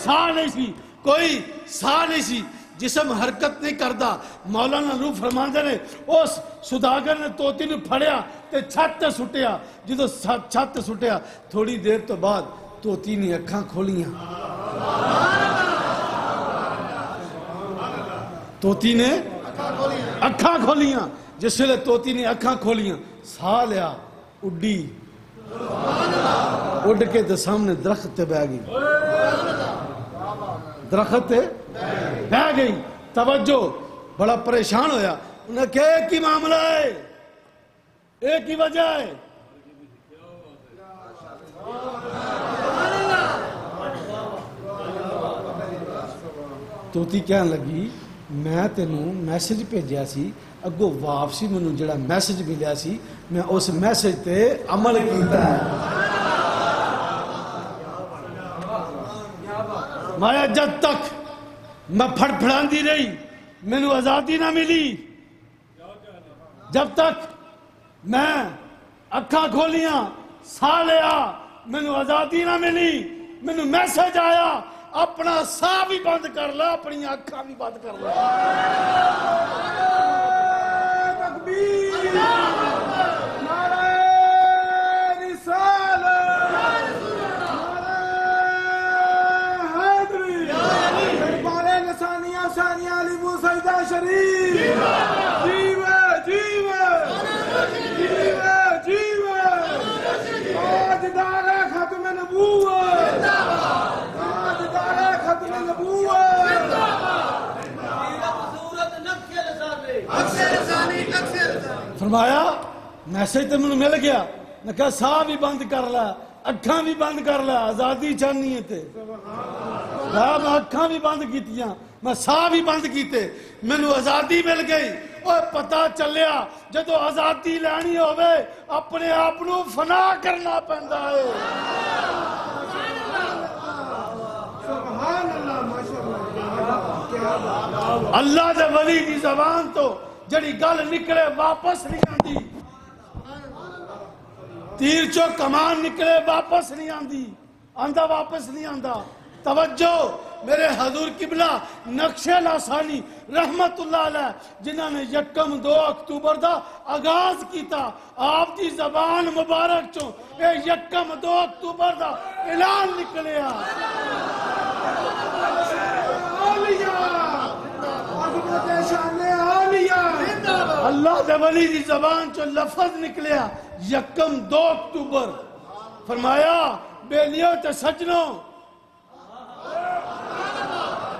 ساہ نہیں سی کوئی ساہ نہیں سی جسم حرکت نہیں کردا۔ مولانا روح فرماندے نے اس سوداگر نے توتی نے پھڑیا تے چھت تے سٹیا جدو چھت تے سٹیا تھوڑی دیر تو بعد توتی نے اکھاں کھولیاں توتی نے اکھاں کھولیاں جس لئے توتی نے اکھاں کھولیاں ساہ لیا اڈی اڈ کے دے سامنے درخت تے بہ گئی درخت تے بہ گئی۔ توجہ بڑا پریشان ہویا انہیں کہا ایک ہی معاملہ ہے ایک ہی وجہ ہے توتی کہنے لگی میں تینوں میسج بھیجیا سی اگو واپسی منوں جڑا میسج ملیا سی میں اس میسج تے عمل کیتا ہے۔ مایا جب تک میں پھڑ پھڑاندی رہی میں نو آزادی نہ ملی جب تک میں اکھاں کھولیاں ساہ لیا میں نو آزادی نہ ملی میں نو میسج آیا اپنا ساہ بھی بند کر لا اپنی اکھاں بھی بند کر لا۔ تکبیر نعرہ رسالت نعرہ حیدری دربارِ نسانیہ ثانیہ علی بو سجدہ شریف جیوے جیوے جیوے جیوے تاجدار ختم نبوت تاجدار ختم نبوت فرمایا میسج تو مجھے مل گیا میں کہا ساہ بھی بند کر لا اکھاں بھی بند کر لیا آزادی چاہنی ہے تے میں اکھاں بھی بند کیتیاں میں ساہ بھی بند کیتے مینوں آزادی مل گئی اور پتہ چلیا جدو آزادی لینی ہوئے اپنے آپنوں فنا کرنا پہندا ہے اللہ دے ولی دی زبان تو جڑی گل نکلے واپس نہیں آندی تیر چو کمان نکلے واپس نہیں آندی آندہ واپس نہیں آندہ توجہ میرے حضور قبلہ نقشِ لاسانی رحمت اللہ علیہ جنہاں نے 1 اکتوبر دا آغاز کیتا آپ دی زبان مبارک چوں اے 1 اکتوبر دا اعلان نکلیا اللہ دے ولی دی زبان چو لفظ نکلیا 1 اکتوبر فرمایا بیلیوں تے سجنوں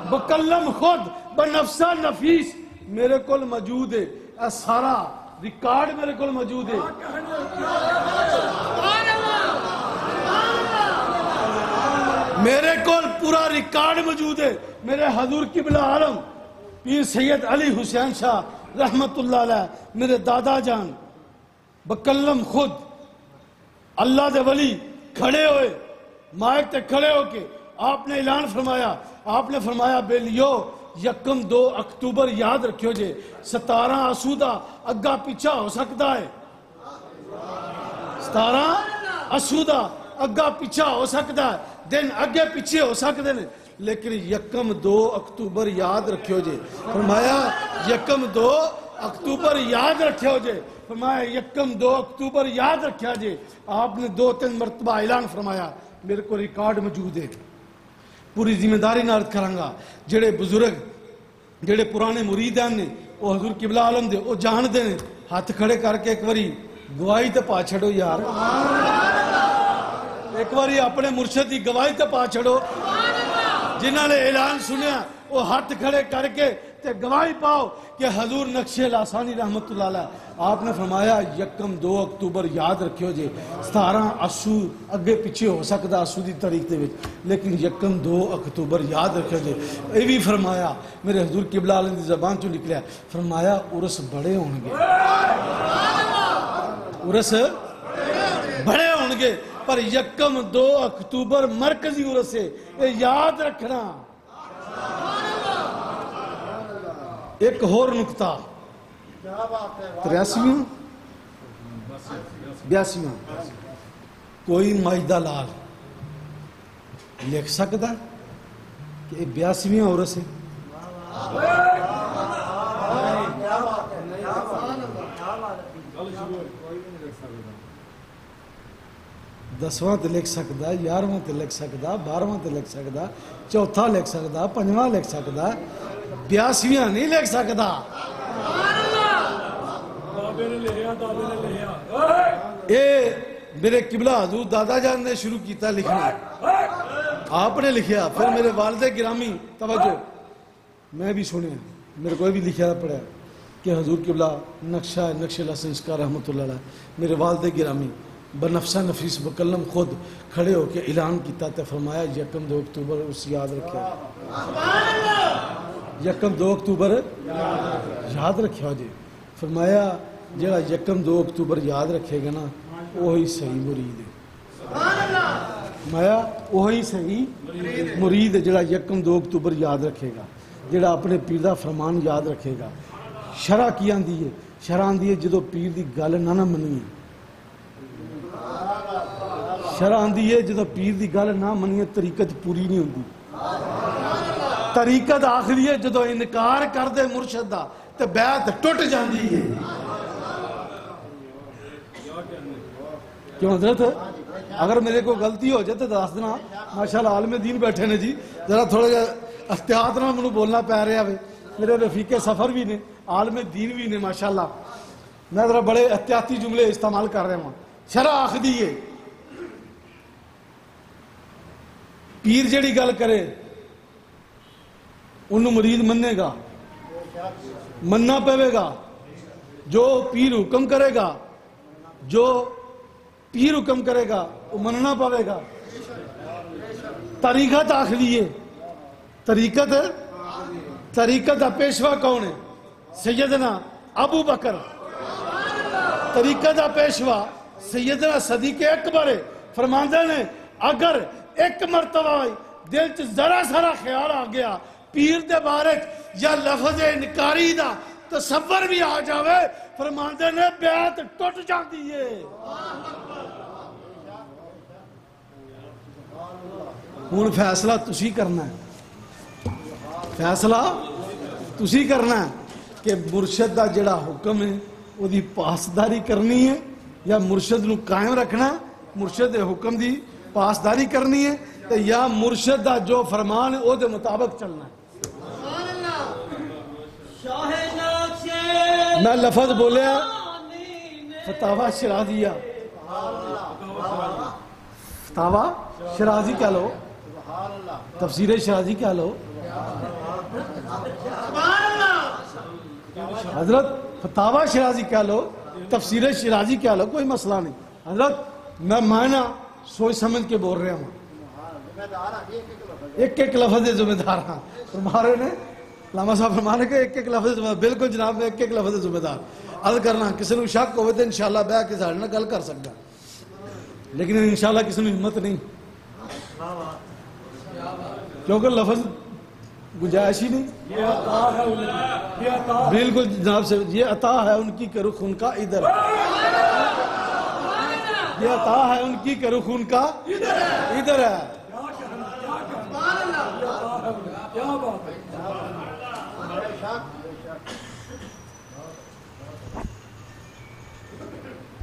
بکلم خود بنفسہ نفیس میرے کول موجود ہے اے سارا ریکارڈ میرے کول موجود ہے میرے کول پورا ریکارڈ موجود ہے میرے حضور قبلہ عالم پیر سید علی حسین شاہ رحمت اللہ علیہ میرے دادا جان بکلم خود اللہ دے ولی کھڑے ہوئے مائک تے کھڑے ہو کے آپ نے اعلان فرمایا آپ نے فرمایا بیلیو 1 اکتوبر یاد رکھیو جے 17 آسودہ اگا پیچھا ہو سکتا ہے 17 آسودہ اگا پیچھا ہو سکتا ہے دن اگے پیچھے ہو سکتے ہیں لیکن 1 اکتوبر یاد رکھیو جے فرمایا 1 اکتوبر یاد رکھیو جے فرمایا 1 اکتوبر یاد رکھیا جے آپ نے 2-3 مرتبہ اعلان فرمایا میرے کو ریکارڈ موجود ہے پوری ذمہ داری نہ عرض کرانگا جڑے بزرگ جڑے پرانے مریدان نے وہ حضور قبلہ عالم دے وہ جان دے نے ہاتھ کھڑے کر کے ایک باری گواہی تے پا چھڑو یار ایک باری اپنے مرشد کی گواہی تے پا چھڑو جنہاں نے اعلان سنیا وہ ہاتھ کھڑے کر کے تے گواہی پاؤ کہ حضور نقشِ لاسانی رحمت اللہ علیہ آپ نے فرمایا 1 اکتوبر یاد رکھیو جے 17 آسو اگے پیچھے ہو سکتا آسو دی تاریخ دے وچ لیکن 1 اکتوبر یاد رکھیو جے یہ بھی فرمایا میرے حضور قبلہ عالم دی زبان چوں نکلیا فرمایا عرس بڑے ہون گے عرس بڑے ہون گے پر 1 اکتوبر مرکزی عرس ہے یہ یاد رکھنا ایک اور نکتہ 83 82 کوئی ماجدہ لال لکھ سکتا کہ 82 عورت ہے دسواں تے لکھ سکتا 11واں تے لکھ سکتا 12واں تے لکھ سکتا چوتھا لکھ سکتا 5واں لکھ سکتا 82 نہیں لکھ سکتا اے میرے قبلہ حضور دادا جان نے شروع کیتا لکھنا آپ نے لکھیا پھر میرے والد گرامی توجہ میں بھی سنیا میرے کوئی بھی لکھیا پڑھا کہ حضور قبلہ نقشِ لاسنسکار رحمت اللہ علیہ میرے والد گرامی بنفسہ نفیس بکلم خود کھڑے ہو کے اعلان کیتا تے فرمایا 1 اکتوبر اس یاد رکھیا 1 اکتوبر یاد رکھیا جی فرمایا جڑا 1 اکتوبر یاد رکھے گا نا وہی صحیح مرید ہے فرمایا وہی صحیح مرید ہے جڑا 1 اکتوبر یاد رکھے گا جڑا اپنے پیر دا فرمان یاد رکھے گا شرع کی آندی ہے شرع آندی ہے جدو پیر دی گل نہ منی شرع آندی ہے جدو پیر دی گل نہ منی طریقت پوری نہیں ہوندی طریقت آخری ہے جدو انکار کر دے مرشد دا تے بیعت ٹوٹ جاندی ہے کیوں حضرت اگر میرے کو غلطی ہو جائے تو دس دینا ماشاءاللہ عالم دین بیٹھے نے جی ذرا تھوڑا جا احتیاط نہ منو بولنا پہ رہا ہے میرے رفیق سفر بھی نے عالم دین بھی نے ماشاءاللہ میں ذرا بڑے احتیاطی جملے استعمال کر رہا ہوں شرع آخدی ہے پیر جڑی گل کرے انہوں مرید مننے گا مننا پہوے گا جو پیر حکم کرے گا جو پیر حکم کرے گا وہ مننا پڑے گا. طریقت آخری ہے. طریقت دا پیشوا کون ہے؟ سیدنا ابو بکر. طریقت دا پیشوا سیدنا صدیق اکبر ہے. فرماندے نے اگر ایک مرتبہ دل چ ذرا سارا خیال آ گیا پیر دے بارے یا لفظ انکاری دا تصور بھی آ جاوے فرماندے نے بیعت ٹوٹ جاندی ہے. ہن فیصلہ تسی کرنا ہے. فیصلہ تسی کرنا ہے کہ مرشد دا جڑا حکم ہے وہ دی پاسداری کرنی ہے یا مرشد نو قائم رکھنا, مرشد دے حکم دی پاسداری کرنی ہے یا مرشد دا جو فرمان ہے او دے مطابق چلنا ہے. میں لفظ بولیا فتاوی شرازیہ, فتاوی شرازی کہہ لو, تفسیر شرازی کہہ لو, حضرت فتاوی شرازی کہہ لو, تفسیر شرازی کہہ لو, کوئی مسئلہ نہیں. حضرت میں معنی سوچ سمجھ کے بول رہا ہوں, ایک ایک لفظ ذمہ دار ہاں. تمہارے نے علامہ صاحب فرمانے کہ ایک ایک لفظ ذمہ دار. بالکل جناب, میں ایک ایک لفظ ذمہ دار. عرض کرنا کسی نے شک ہوئے تو انشاءاللہ بیعت کے ساتھ گل کر سکتا, لیکن انشاءاللہ کسی نے ہمت نہیں, کیونکہ لفظ گنجائش ہی نہیں. بالکل جناب سے یہ عطا ہے ان کی کہ رخ ان کا ادھر, یہ عطا ہے ان کی کہ رخ ان کا ادھر ہے.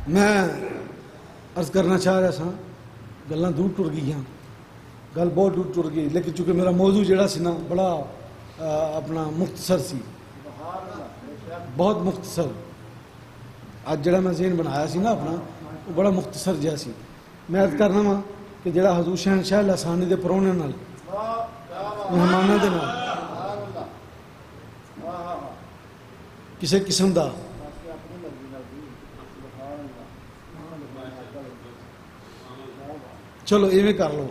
میں عرض کرنا چاہ رہا سا, گلاں دور ٹر گئی ہیں, گل بہت دور ٹر گئی, لیکن چونکہ میرا موضوع جڑا سی نا بڑا اپنا مختصر سی, بہت مختصر. آج جڑا میں ذہن بنایا سی نا اپنا وہ بڑا مختصر جہا سی. میں عرض کرنا وا کہ جڑا حضور شہنشاہ لسانی دے پرونے نال مہمانوں دے نال کسی قسم دا چلو ایویں کر لو,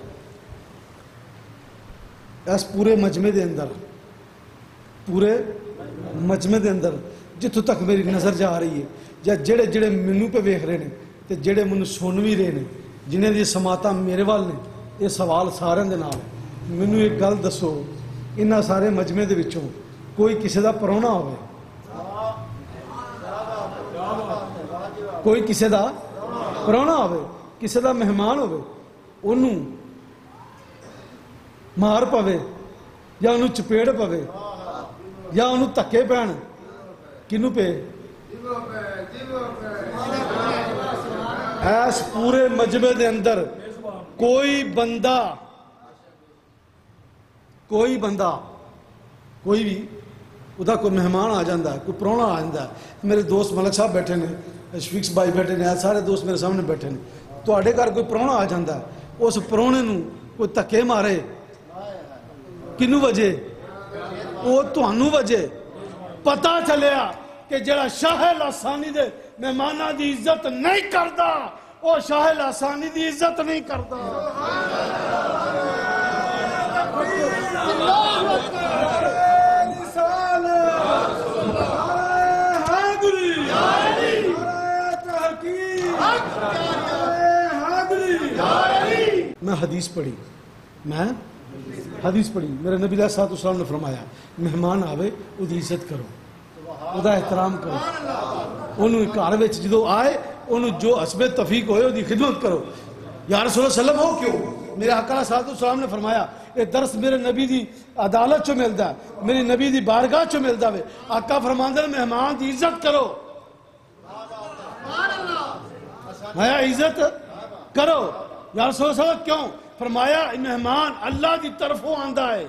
اس پورے مجمع دے اندر, پورے مجمع دے اندر جتوں تک میری نظر جا رہی ہے یا جڑے جڑے مینوں پہ ویکھ رہے نے تے جڑے مینوں سن بھی رہے نے, جنہیں دی سماعتاں میرے وال نے, یہ سوال سارے دے نال مینوں ایک گل دسو, انہاں سارے مجمع دے وچوں کوئی کسی دا پرونا ہوئے, کوئی کسی دا پرونا ہوئے, کسی دا مہمان ہوئے, انہوں مار پوے یا انہوں چپیڑ پوے یا انہوں تکے پین, کنوں پہ ایس پورے مجمع دے اندر کوئی بندہ کوئی بھی ادھا کوئی مہمان آ جاندہ ہے, کوئی پرونا آ جاندہ ہے. میرے دوست ملک صاحب بیٹھے نے, شفیق بھائی بیٹھے نے, سارے دوست میرے سامنے بیٹھے نے. تو آڑے گھر کوئی پرونا آ جاندہ ہے, اس پرونے نو کوئی تکے مارے, کنوں وجہ وہ تہانوں وجہ پتا چلیا کہ جڑا شاہ لاسانی دے مہمانہ دی عزت نہیں کردا وہ شاہ لاسانی دی عزت نہیں کردا. میں حدیث پڑھی میرے نبی علیہ الصلوۃ والسلام نے فرمایا مہمان آوے وہ دی عزت کرو, وہ احترام کرو, انہوں گھر وچ جدو آئے انہوں جو حسب توفیق ہوئے وہ دی خدمت کرو. یا رسول اللہ صلی اللہ علیہ وسلم ہو کیوں, میرے آقا علیہ الصلوۃ والسلام نے فرمایا یہ درس میرے نبی دی عدالت چو ملدا ہے, میری نبی دی بارگاہ چو ملدا ہے. آقا فرماندے نے مہمان دی عزت کرو, میں عزت کرو. یا رسول اللہ صلی اللہ علیہ وسلم کیوں فرمایا مہمان اللہ دی طرفوں آندا ہے,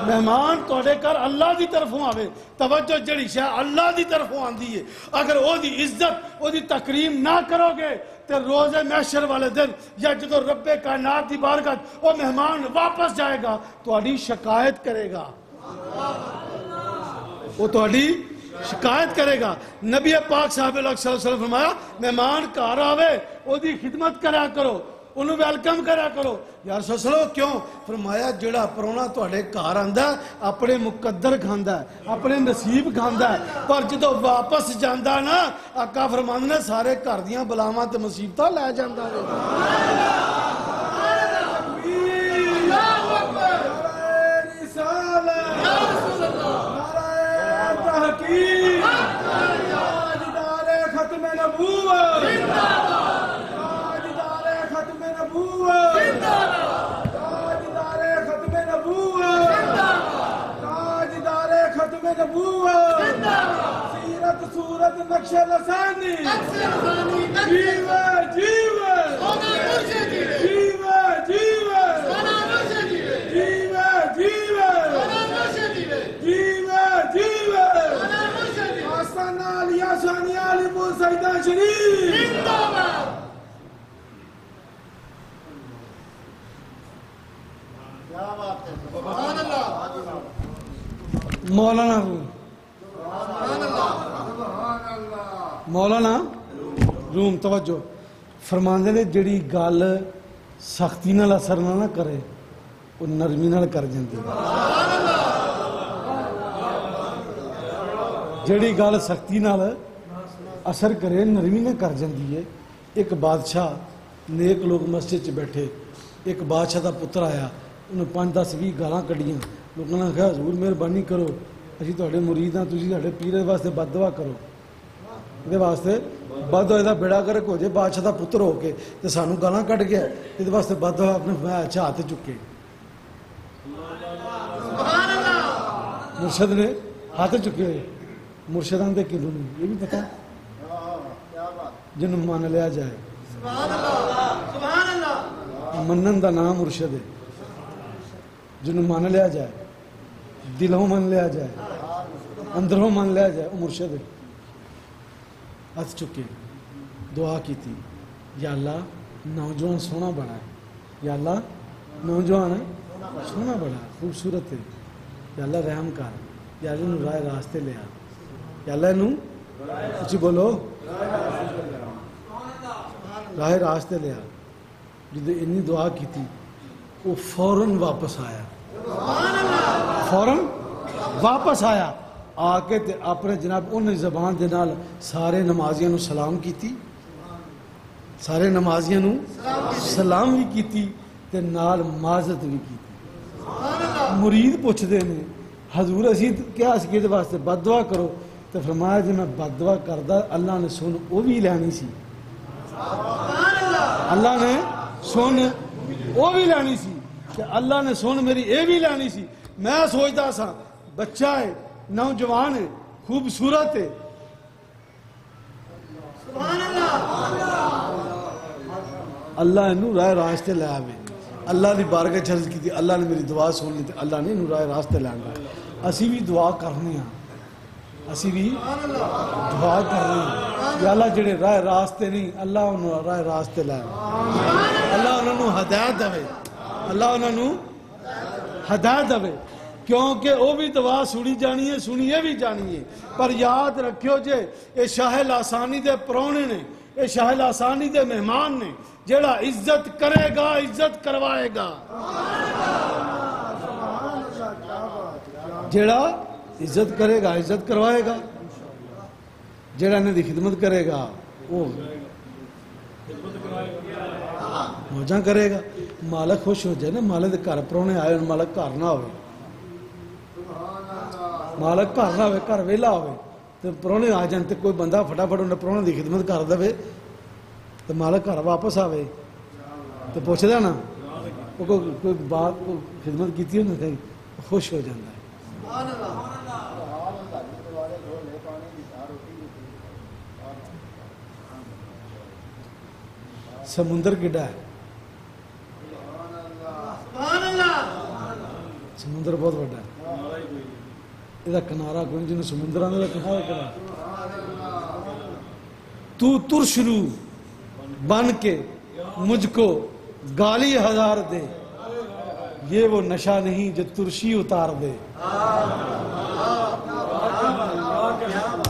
مہمان توڑے کر اللہ دی طرفوں آوے, توجہ جڑی شاہ اللہ دی طرفوں آندی ہے, اگر وہ دی عزت وہ دی تکریم نہ کرو گے تو روز محشر والے دن یا جدو رب کائنات دی بارگاہ وہ مہمان واپس جائے گا تو اڈی شکایت کرے گا, وہ تو اڈی شکایت کرے گا. نبی پاک صاحب اللہ صلی اللہ علیہ وسلم فرمایا مہمان گھر آوے او دی خدمت کریا کرو, انہوں ویلکم کریا کرو. یا رسول اللہ کیوں؟ فرمایا جڑا پرونا تواڈے گھر آندا ہے اپنے مقدر کھاندا ہے, اپنے نصیب کھاندا ہے, پر جدو واپس جاندا نا آقا فرماندے نے سارے گھر دیاں بلاواں تے مصیبتاں لے جاندا ہے. ختم نبوت تاجدار ختم نبوت تاجدار ختم نبوت تاجدار ختم نبوت سیرت صورت نقش لسانی جیوے جیوے جیوے جیوے جیوے جیوے جیوے جیوے آستانہ علیہ شانی علی سیدہ شریف مولانا مولانا روم توجہ فرماندے نے جڑی گل سختی نال اثر نہ کرے وہ نرمی نال کر جاندی. جڑی گل سختی نال اثر کرے نرمی نہ کر جاندی ہے. ایک بادشاہ نیک لوگ مسجد چ بیٹھے, ایک بادشاہ دا پتر آیا, انہوں 5-10-20 گالاں کڈیاں. لوگوں نے کہا حضور مہربانی کرو اسی تواڈے مرید ہاں, تسی ساڈے پیر دے واسطے بد دعا کرو, یہ واسطے بد دعا دا بیڑا گرک ہو جائے بادشاہ دا پتر ہو کے تے سانوں گالاں کٹ گیا, یہ واسطے بد دعا اپنے اچھا ہاتھ چکے. مرشد نے ہاتھ چکے ہوئے, مرشدان دے کلو نہیں, یہ بھی پتہ جنہوں مان لیا جائے. منن دا نام مرشد ہے, جنہوں مان لیا جائے, دلوں مان لیا جائے, اندروں مان لیا جائے, وہ مرشد ہے. ہاتھ چکے دعا کی تھی, یا اللہ نوجوان سونا بڑا ہے, یا اللہ نوجوان سونا بڑا ہے, خوبصورت ہے, یا اللہ رحم کر, یا اللہ انہوں راہ راستے لے آ, یا اللہ انہوں کچھ بولو راہ راستے لے آ. جدو انی دعا کی تھی وہ فوراً واپس آیا, فوراً واپس آیا, آ کے تے اپنے جناب ان زبان دے نال سارے نمازیاں نو سلام کیتی, سارے نمازیاں نو سلام بھی کیتی تے نال معذرت بھی کیتی. مرید پوچھ دے نے حضور اسی کیا اس کے واسطے بد دعا کرو, تو فرمایا جی میں بد دعا کردا اللہ نے سن وہ بھی لینی سی, اللہ نے سن وہ بھی لینی سی, کہ اللہ نے سن میری اے بھی لینی سی. میں سوچتا سا بچہ ہے, نوجوان ہے, خوبصورت ہے, اللہ انہوں راہ راستے لے آوے. اللہ دی بارگاہ چرز کی تھی, اللہ نے میری دعا سن لی, اللہ نے انہوں راہ راستے لے آنگا. اسی بھی دعا کرنے ہیں, اسی بھی دعا کرنے ہیں, یا اللہ جڑے راہ راستے نہیں اللہ انہوں راہ راستے لے آوے, اللہ انہوں ہدایت دے, اللہ انہوں ہدایت دے. کیونکہ وہ بھی دعا سنی جانی ہے, سنیے بھی جانی ہے, پر یاد رکھیو جے اے شاہ لاسانی دے پرونے نے, اے شاہ لاسانی دے مہمان نے, جڑا عزت کرے گا عزت کروائے گا, جڑا عزت کرے گا عزت کروائے گا, جڑا انہیں دی خدمت کرے گا وہ موجاں کرے گا. مالک خوش ہو جائے نا, مالک دے گھر پرونے آئے, مالک گھر نہ ہوئے, مالک گھر نہ ہوئے, گھر ویلا ہوئے, تو پرونے آ جان تے کوئی بندہ فٹافٹ انہیں پرونے دی خدمت کر دے, تو مالک گھر واپس آوے تو پوچھ دے نا وہ کوئی بات کو خدمت کی تھی انہیں خوش ہو جاتا ہے. سمندر کڈا ہے, سمندر بہت بڑا ہے, یہ کنارا کوئی جنہوں سمندر آنے کا کنارا کنا. تو ترشرو بن کے مجھ کو گالی ہزار دے, یہ وہ نشہ نہیں جو ترشی اتار دے.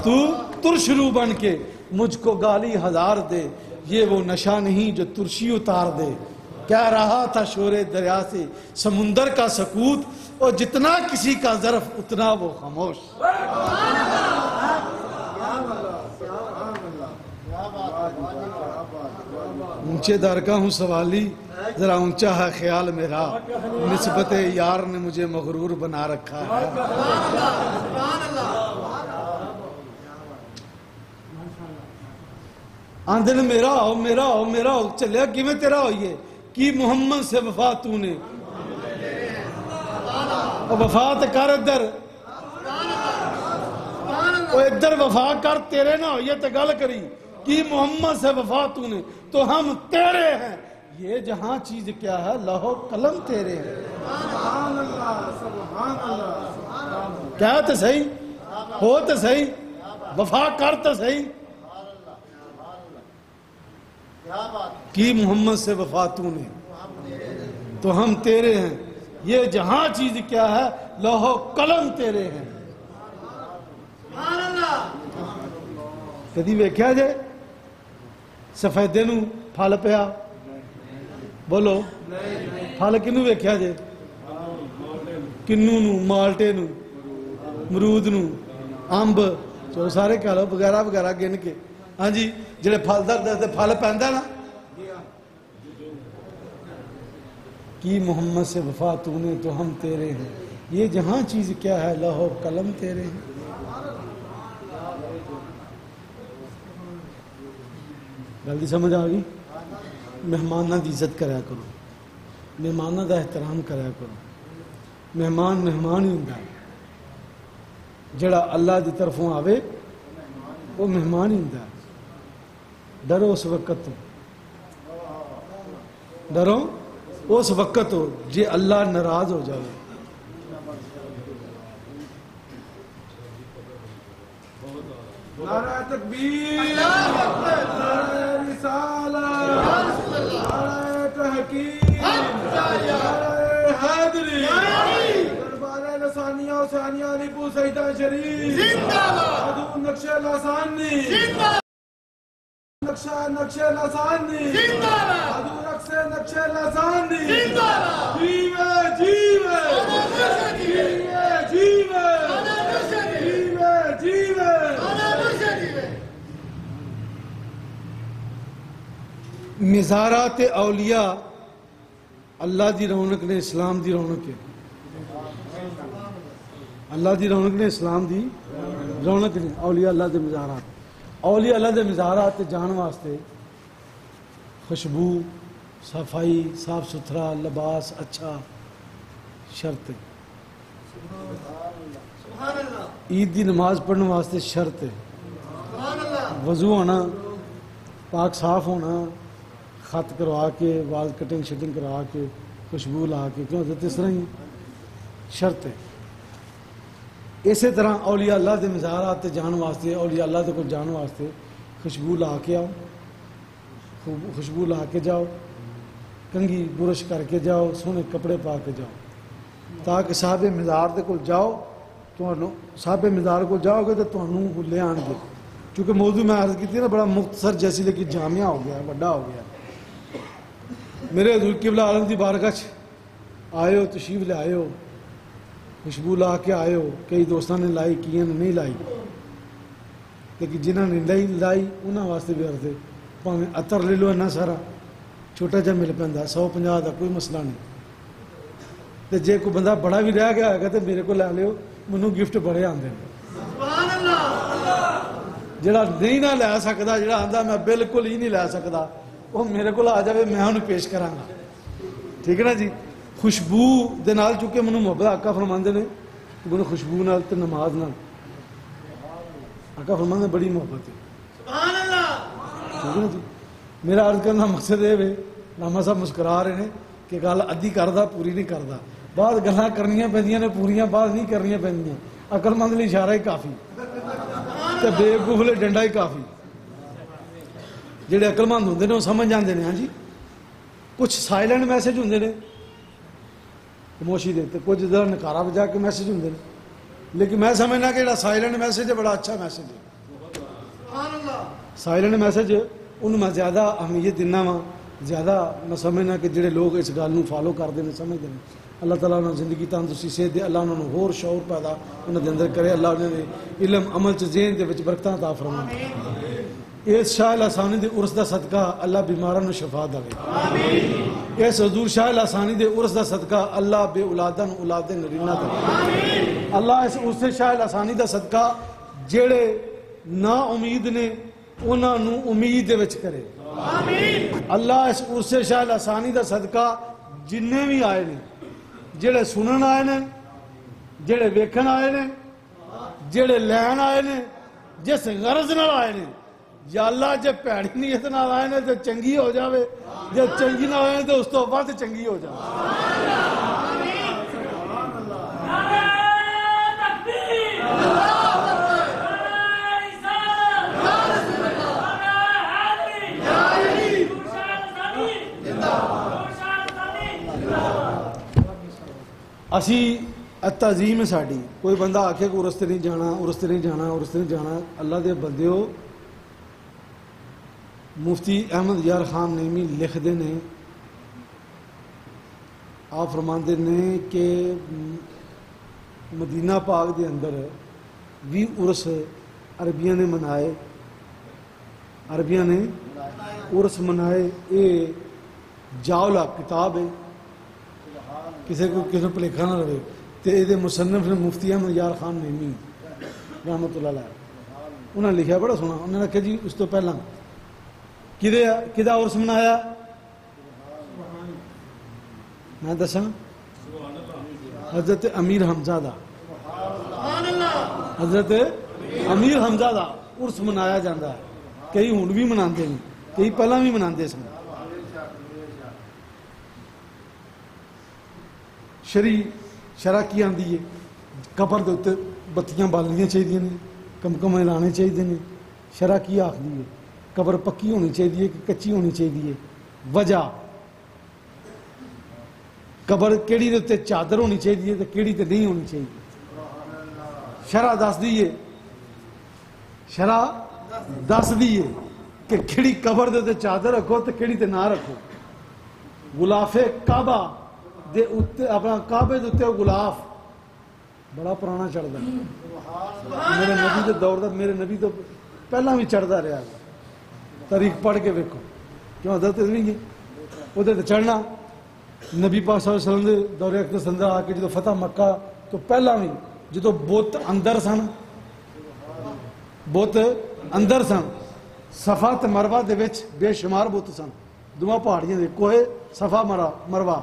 تو ترش رو بن کے مجھ کو گالی ہزار دے، یہ وہ نشہ نہیں جو ترشی اتار دے۔ کہہ رہا تھا شور دریا سے سمندر کا سکوت، اور جتنا کسی کا ظرف اتنا وہ خاموش۔ اونچے در کا ہوں سوالی، ذرا اونچا ہے خیال میرا، نسبت یار نے مجھے مغرور بنا رکھا ہے۔ آندھن میرا ہو میرا ہو میرا ہو، چلیا کی میں تیرا ہوئیے کی محمد سے وفا تو نے، اور وفات کر ادھر، اور ادھر وفا کر تیرے نہ ہوئیے تو گل کری کی محمد سے وفا تو نے، تو ہم تیرے ہیں، یہ جہاں چیز کیا ہے لوح قلم تیرے ہیں۔ کیا تو صحیح ہو تو صحیح، وفا کر تو صحیح، کی محمد سے وفا تو نے تو ہم تیرے ہیں، یہ جہاں چیز کیا ہے لوح قلم تیرے ہیں۔ کدی ویکھیا جے سفیدے نو پھل پیا؟ بولو پھل کنوں ویکھیا جے؟ کنوں نو، مالٹے نو، مرود نو، امب، جو سارے کہہ لو وغیرہ وغیرہ گن کے، ہاں جی جڑے پھل در پھل پیندا نا، کی محمد سے وفا تو نے تو ہم تیرے ہیں، یہ جہاں چیز کیا ہے لوح قلم تیرے ہیں۔ گل سمجھ آ گئی؟ مہمانوں کی عزت کریا کرو، مہمانوں کا احترام کریا کرو، مہمان مہمان ہی ہوندا ہے، جڑا اللہ دی طرفوں آوے وہ مہمان ہی ہوندا ہے۔ ڈرو اس وقت تو، ڈرو اس وقت ہو جے اللہ ناراض ہو جائے۔ نعرہ تکبیر، نعرہ رسالت، نعرہ تحقیق، نعرہ حیدری، دربار لسانیہ و ثانیہ علی پور سیدہ شریف، عدو نقش لسانی، نقش لسانی، عدو نقش لسانی، جیوے جیوے جیوے جیوے جیوے جیوے۔ مزارات اولیاء اللہ دی رونق نے، اسلام دی رونق ہے، اللہ دی رونق نے، اسلام دی رونق نے، اولیاء اللہ دے مزارات، اولیاء اللہ دے مزارات جان واسطے خوشبو، صفائی، صاف ستھرا لباس اچھا شرط ہے، عید دی نماز پڑھنے واسطے شرط ہے، وضو ہونا، پاک صاف ہونا، خط کروا کے، وال کٹنگ شٹنگ کروا کے، خوشبو لا کے، کیوں ہوتا اس طرح ہی شرط ہے۔ اسی طرح اولیاء اللہ دے مزارات جان واسطے، اولیاء اللہ دے کو جان واسطے خوشبو لا کے آؤ، خوشبو لا کے جاؤ، کنگھی برش کر کے جاؤ، سونے کپڑے پا کے جاؤ، تاکہ صاحب مزار دے کو جاؤ، صاحب مزار کو جاؤ گے تو تمہیں لے آن گے، چونکہ موضوع میں عرض کی تھی نا بڑا مختصر جیسی لیکن جامعہ ہو گیا، بڑا ہو گیا۔ میرے حضور قبلہ عالم دی بارگاہ آئے ہو، تشریف لے آئے ہو، خوشبو لا کے آئے ہو، کئی دوستوں نے لائی، کئی نے نہیں لائی، لیکن جنہوں نے نہیں لائی انہوں واسطے بھی عرض ہے، پاویں عطر لے لو اینا سارا، چھوٹا جا مل پیندا، 150 دا کوئی مسئلہ نہیں، تے جے کوئی بندہ بڑا بھی رہ گیا ہوگا تو میرے کو لے لیو، منوں گفٹ بڑے آندے ہیں۔ جڑا نہیں نہ لے سکتا، جڑا آندا میں بالکل ہی نہیں لے سکتا، وہ میرے کو آ جائے، میں انہوں پیش کراں گا، ٹھیک ہے نا جی۔ خوشبو دے نال چونکہ منوں محبت آقا فرماندے نے، کہ خوشبو نال تے نماز نال آقا فرماندے بڑی محبت ہے، ٹھیک ہے نا جی۔ میرا عرض کرنا مقصد یہ ہے، لاما صاحب مسکرا رہے ہیں کہ گل ادھی کردا پوری نہیں کردا، بعض گلاں کرنیاں پیندیاں نے پوریاں، بعض نہیں کرنیاں پیندیاں، عقل مند لئی اشارہ ہی کافی تے بے وقوف لئی ڈنڈا ہی کافی۔ جڑے عقل مند ہوندے نے وہ سمجھ جاندے نے، ہاں جی۔ کچھ سائلنٹ میسج ہوندے نے خاموشی دے، تے کچھ ذرا نکارا بجا کے میسج ہوندے نے، لیکن میں سمجھنا کہ جڑا سائلنٹ میسج ہے بڑا اچھا میسج ہے۔ سائل نے میسج انہوں میں زیادہ اہمیت دینا وا، زیادہ میں سمجھنا کہ جڑے لوگ اس گل نو فالو کرتے ہیں سمجھتے ہیں، اللہ تعالیٰ انہوں نے زندگی تندرستی صحت دے، اللہ انہوں نے ہور شعور پیدا انہوں دے اندر کرے، اللہ انہوں نے علم عمل چ ذہن دے وچ برکتاں عطا فرمائے۔ اس شاہ لاسانی دے عرس دا صدقہ اللہ بیماراں نو شفا دے، اس حضور شاہ لاسانی دے عرس دا صدقہ اللہ بے اولاداں نو اولاد نرینہ دے، اللہ اس عرس شاہ لاسانی دا صدقہ جڑے نا امید نے انہاں نو امید دے وچ کرے، اللہ اس عرس شاہ لاسانی دا صدقہ جننے بھی آئے نے، جڑے سنن آئے نے، جڑے ویکھن آئے نے، جڑے لین آئے نے، جس غرض نال آئے نے، یا اللہ جے پیڑی نیت نال آئے نے تو چنگی ہو جاوے، جے چنگی نہ آئے تو اس تو ود چنگی ہو جاوے۔ اسی تعظیم ہے ساڑی، کوئی بندہ آکھے کہ عرس تے نہیں جانا، عرس تے نہیں جانا، عرس تے نہیں جانا، اللہ دے بندیو مفتی احمد یار خان نعیمی لکھ دے نے، آپ فرماندے نے کہ مدینہ پاک دے اندر بھی عرس عربیاں نے منائے، عربیاں نے عرس منائے، یہ جاولا کتاب ہے، کسی کو کسی پلیکھا نہ رہے، تو یہ مصنف نے مفتی احمد یار خان نعیمی رحمت اللہ علیہ، انہوں نے لکھا بڑا سونا، انہوں نے کہا جی اس تو پہلا کدا عرس منایا، میں دساں حضرت امیر حمزہ دا، حضرت امیر حمزہ دا عرس منایا جاتا ہے، کئی ہن بھی مناتے ہیں، کئی پہلا بھی مناتے سن۔ شرع کی آندی ہے، قبر دے اوتے بتیاں بالنیاں چاہیے نے، کمکمے لانے چاہیے نے، شرع کی آخری ہے، قبر پکی ہونی چاہیے کہ کچی ہونی چاہیے، وجہ قبر کیڑی دے اوتے چادر ہونی چاہیے تے کیڑی تے نہیں ہونی چاہیے، شرع دس دیئے، شرع دس دیئے کہ کیڑی قبر دے اوتے چادر رکھو تے کیڑی تے نہ رکھو۔ غلاف کعبہ دے اوتے اپنا کعبے دے اوتے غلاف بڑا پرانا چڑھتا ہے، میرے نبی دے دور دا، میرے نبی تو پہلا بھی چڑھتا رہا، تاریخ پڑھ کے ویکھو کیوں حضرت نہیں گے وہ چڑھنا، نبی پاک صلی اللہ علیہ وسلم دے دور اقدس اندر آ کے جدو فتح مکہ تو پہلا بھی جدو بت اندر سن، بت اندر سن، صفا تے مروہ دے وچ بے شمار بت سن، دوواں پہاڑیاں دے کوہ صفا مروہ،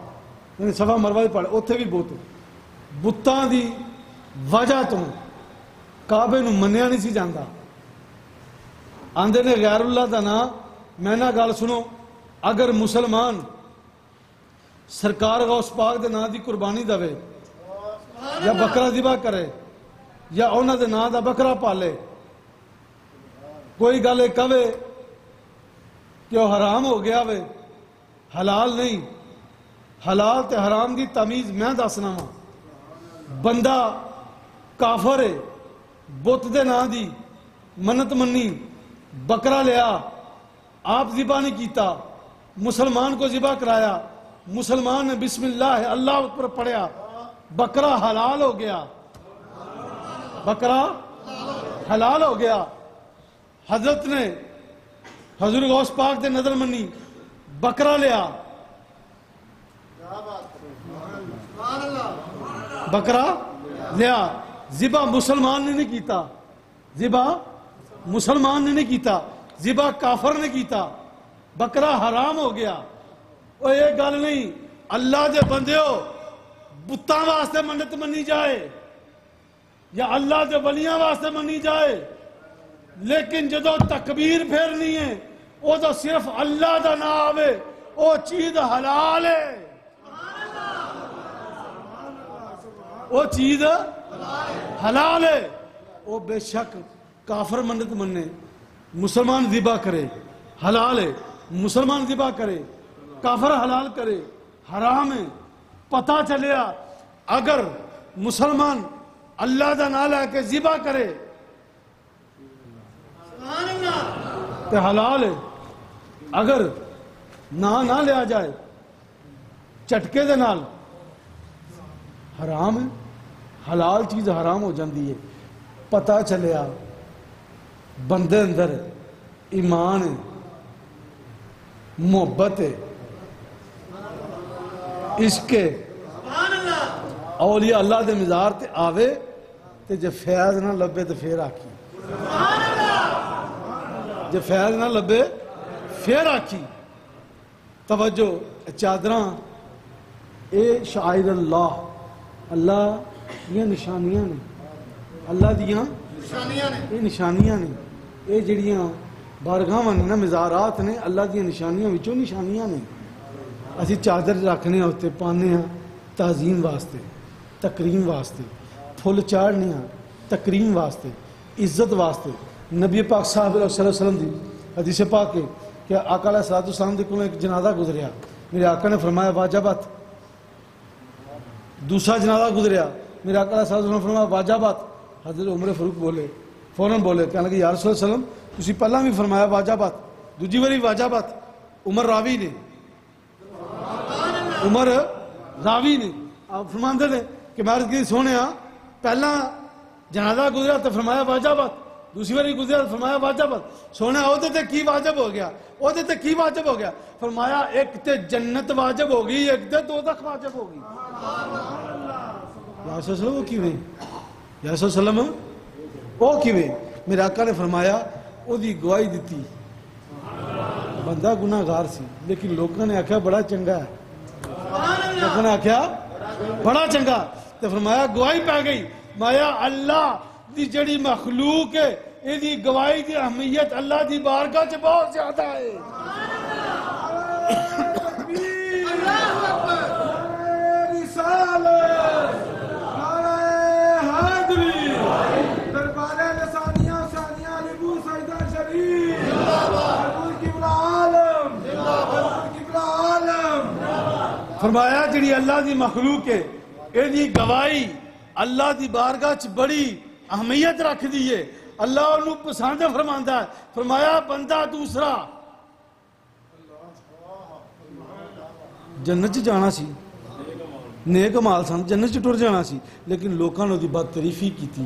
یعنی صفا مروہ دے پہاڑ اوتھے بھی بت، بتاں دی وجہ تو کعبے نو منیا نہیں سی جاندا، آندے نے غیر اللہ دا نا، میں نہ گل سنو، اگر مسلمان سرکار غوث پاک دے نا دی قربانی دے یا بکرا ذبح کرے یا انہاں دے نا دا بکرا پالے، کوئی گل کہے کہ وہ حرام ہو گیا وے، حلال نہیں، حلال تے حرام دی تمیز میں دسنا وا، بندہ کافر ہے، بت دے نا دی منت منی، بکرا لیا، آپ ذبح نہیں کیتا، مسلمان کو ذبح کرایا، مسلمان نے بسم اللہ اللہ اکبر پڑھیا، بکرا حلال ہو گیا، بکرا حلال ہو گیا، حضرت نے حضور غوث پاک دے نظر منی، بکرا لیا، بکرا لیا، ذبح مسلمان نے نہیں کیتا، ذبح مسلمان نے نہیں کیتا، ذبح کافر نے کیتا، بکرا حرام ہو گیا۔ وہ یہ گل نہیں اللہ دے بندیو بتاں واسطے منت منی جائے یا اللہ دے ولیاں واسطے منی جائے، لیکن جدو تکبیر پھیرنی ہے وہ تو صرف اللہ دا نام آوے، وہ چیز حلال ہے، وہ چیز حلال ہے، وہ بے شک کافر منت مننے، مسلمان ذبح کرے حلال ہے، مسلمان ذبح کرے کافر حلال کرے حرام ہے۔ پتہ چلیا اگر مسلمان اللہ دا نام لے کے ذبح کرے تے حلال ہے، اگر نہ لیا جائے چٹکے دے نال حرام ہے، حلال چیز حرام ہو جاندی ہے۔ پتہ چلیا بندے اندر ایمان ہے، محبت ہے، عشق ہے، اولیاء اللہ دے مزار تے آوے تے جے فیض نہ لبے تے پھر آکھی، جے فیض نہ لبے پھر آکھی۔ توجہ، چادراں اے شعائر اللہ، اللہ دیاں نشانیاں نے، اللہ دیاں اے نشانیاں نے، اے جڑیاں بارگاہاں نے نا، مزارات نے، اللہ دیاں نشانیاں وچوں نشانیاں نے۔ اسی چادر رکھنے ہیں اتنے، پانے ہیں تعظیم واسطے، تکریم واسطے، پھل چاڑھنے ہیں تکریم واسطے، عزت واسطے۔ نبی پاک صاحب علیہ وسلم دی حدیث پاک ہے کہ آقا علیہ السلام دے کولوں ایک جنازہ گزریا، میرے آقا نے فرمایا واجبات۔ دوسرا جنازہ گزریا، میرے آقا علیہ السلام نے فرمایا واجبات۔ حضرت عمر فاروق بولے، فوراً بولے، کہنے لگے یا رسول اللہ علیہ وسلم تسی پہلا بھی فرمایا واجبات، دوجی باری واجبات۔ عمر راوی نے، عمر راوی نے آپ فرماندے نے کہ میں عرض کی سونے پہلا جنازہ گزریا تو فرمایا واجبات، دوسری باری گزریا تو فرمایا واجبات۔ سونے عہدے تے کی واجب ہو گیا، عہدے تے کی واجب ہو گیا؟ فرمایا ایک تے جنت واجب ہوگی، ایک تے دوزخ واجب ہوگی۔ یا رسول اللہ وہ کیویں؟ یا رسول اللہ وہ کیویں؟ میرے آقا نے فرمایا وہ دی گواہی دیتی، بندہ گناہ گار سی لیکن لوگوں نے آکھیا بڑا چنگا ہے، لوگوں نے آکھیا بڑا چنگا، تو فرمایا گواہی پہ گئی۔ مایا اللہ دی جڑی مخلوق ہے یہ دی گواہی دی اہمیت اللہ دی بارگاہ چ بہت زیادہ ہے۔ فرمایا جڑی اللہ دی مخلوق ہے یہ دی گواہی اللہ دی بارگاہ چ بڑی اہمیت رکھ دیئے، اللہ انہوں پسند فرماندہ ہے۔ فرمایا بندہ دوسرا جنت چ جانا سی، نیک مال سن، جنت چ ٹر جانا سی، لیکن لوکاں نے دی بد تعریفی کیتی،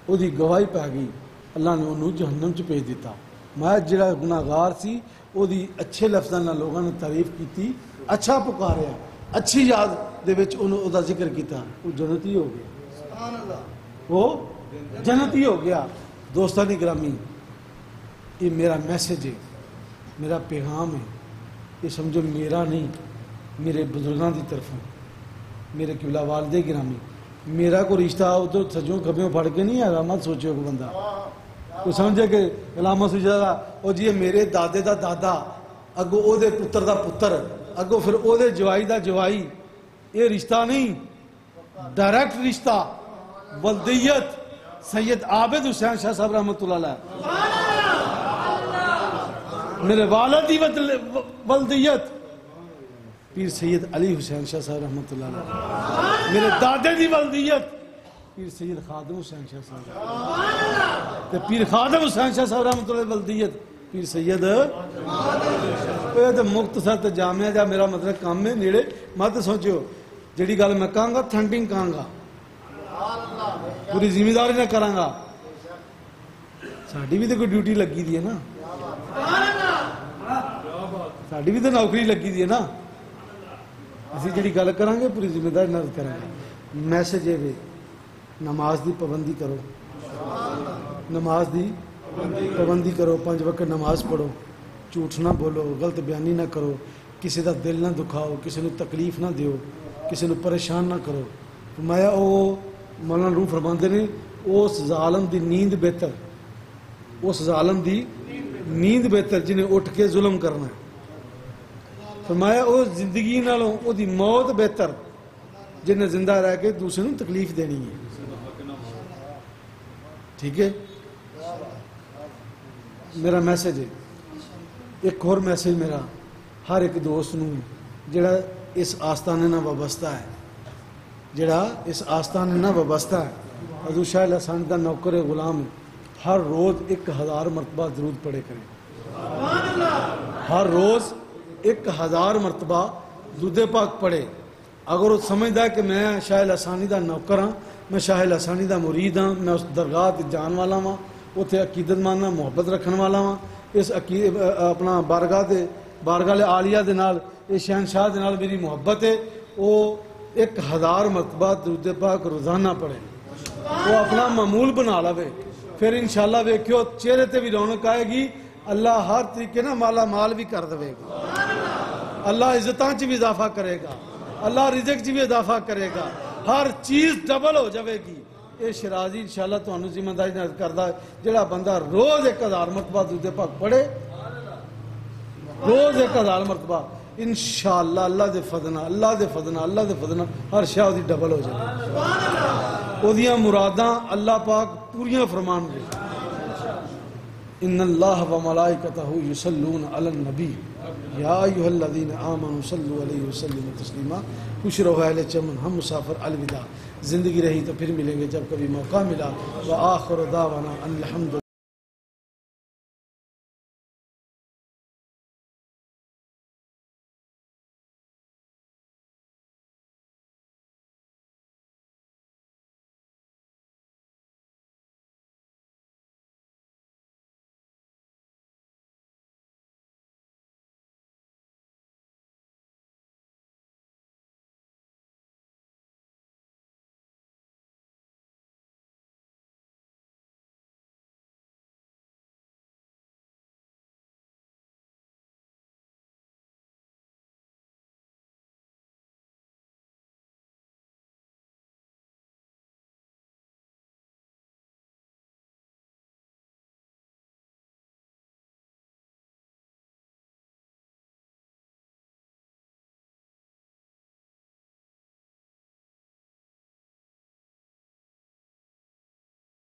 وہ دی گواہی پہ گئی، اللہ نے انہوں جہنم چ بھیج دیتا۔ میں جڑا گناہگار سی وہ دی اچھے لفظاں نال لوگاں نے تعریف کیتی، اچھا پکاریا، اچھی یاد دے وچ انہوں او دا ذکر کیتا، وہ جنتی ہو گیا، وہ جنتی ہو گیا۔ دوستانی گرامی، یہ میرا میسج ہے، میرا پیغام ہے، یہ سمجھو میرا نہیں، میرے بزرگاں دی طرفوں، میرے قبلہ والدے گرامی، میرا کوئی رشتہ ادھر سجوں کبھیوں پڑھ کے نہیں آگا، مت سوچو کو بندہ کوئی سمجھے کہ علامہ سجدہ او جی میرے دادے دا دادا اگو او دے پتر دا پتر اگو پھر او دے جوائی دا جوائی، یہ رشتہ نہیں، ڈائریکٹ رشتہ ولدیت سید عابد حسین شاہ صاحب رحمۃ اللہ علیہ، میرے والد دی ولدیت پیر سید علی حسین شاہ صاحب رحمۃ اللہ علیہ، میرے دادے دی ولدیت پیر سید خادم حسین شاہ صاحب، تے پیر خادم حسین شاہ صاحب رحمۃ اللہ ولدیت پیر سید مختصر تے جامعہ جا میرا مطلب کام میں نیڑے مت سوچو، جڑی گل میں کہاں گا تھنڈنگ کہاں گا، پوری ذمہ داری نہ کراں گا، ساڈی بھی تو کوئی ڈیوٹی لگی دی ہے نا، ساڈی بھی تو نوکری لگی دی ہے نا، اسی جڑی گل کریں گے پوری ذمہ داری نہ کریں گے۔ میسج ہے نماز دی پابندی کرو، نماز دی پابندی کرو، 5 وقت نماز پڑھو، جھوٹ نہ بولو، غلط بیانی نہ کرو، کسی دا دل نہ دکھاؤ، کسی نو تکلیف نہ دیو، کسی نو پریشان نہ کرو۔ فرمایا او مولانا روح فرماندے نے اس ظالم دی نیند بہتر، اس ظالم دی نیند بہتر جنہیں اٹھ کے ظلم کرنا ہے۔ فرمایا او زندگی نالوں او دی موت بہتر جنہیں زندہ رہ کے دوسرے نو تکلیف دینی ہے۔ ٹھیک ہے، میرا میسج ہے، ایک اور میسج میرا ہر ایک دوست نو جڑا اس آستانے نہ وابستہ ہے، جڑا اس آستانے نہ وابستہ ہے، حضور شاہ علیہ السلام دا نوکر غلام ہے، ہر روز 1000 مرتبہ درود پڑھے کریں. ہر روز 1000 مرتبہ درود پاک پڑھے. اگر وہ سمجھدا ہے کہ میں شاہ لسانی دا نوکر ہاں، میں شاہ لسانی دا مرید ہاں، میں اس درگاہ تے جان والا ہاں، اتنے عقیدت ماننا محبت رکھن والا ہاں، اس اپنا بارگاہ عالیہ دے نال اس شہنشاہ دے نال میری محبت ہے، وہ 1000 مرتبہ درود پاک روزانہ پڑھے. وہ اپنا معمول بنا لے، پھر انشاءاللہ ویکھیو چہرے تے بھی رونق آئے گی. اللہ ہر طریقے نہ مالا مال بھی کر دے گا. اللہ عزتاں چ بھی اضافہ کرے گا. اللہ رزق چ بھی اضافہ کرے گا. ہر چیز ڈبل ہو جائے گی. یہ شرازی انشاءاللہ تمہیں ذمہ داری کردا ہے. جڑا بندہ روز 1000 مرتبہ درود پاک پڑھے، روز 1000 مرتبہ، انشاءاللہ اللہ دے فضل ہر شے دی ڈبل ہو جائے گی. اودیاں مراداں اللہ پاک پوریاں فرمان گے. ان اللہ و ملائکتہ یصلون علی النبی یا ایھا الذین آمنوا صلوا علیہ وسلم تسلیما. خوش رہو اہل چمن، ہم مسافر الوداع. زندگی رہی تو پھر ملیں گے جب کبھی موقع ملا. وآخر دعوانا ان الحمد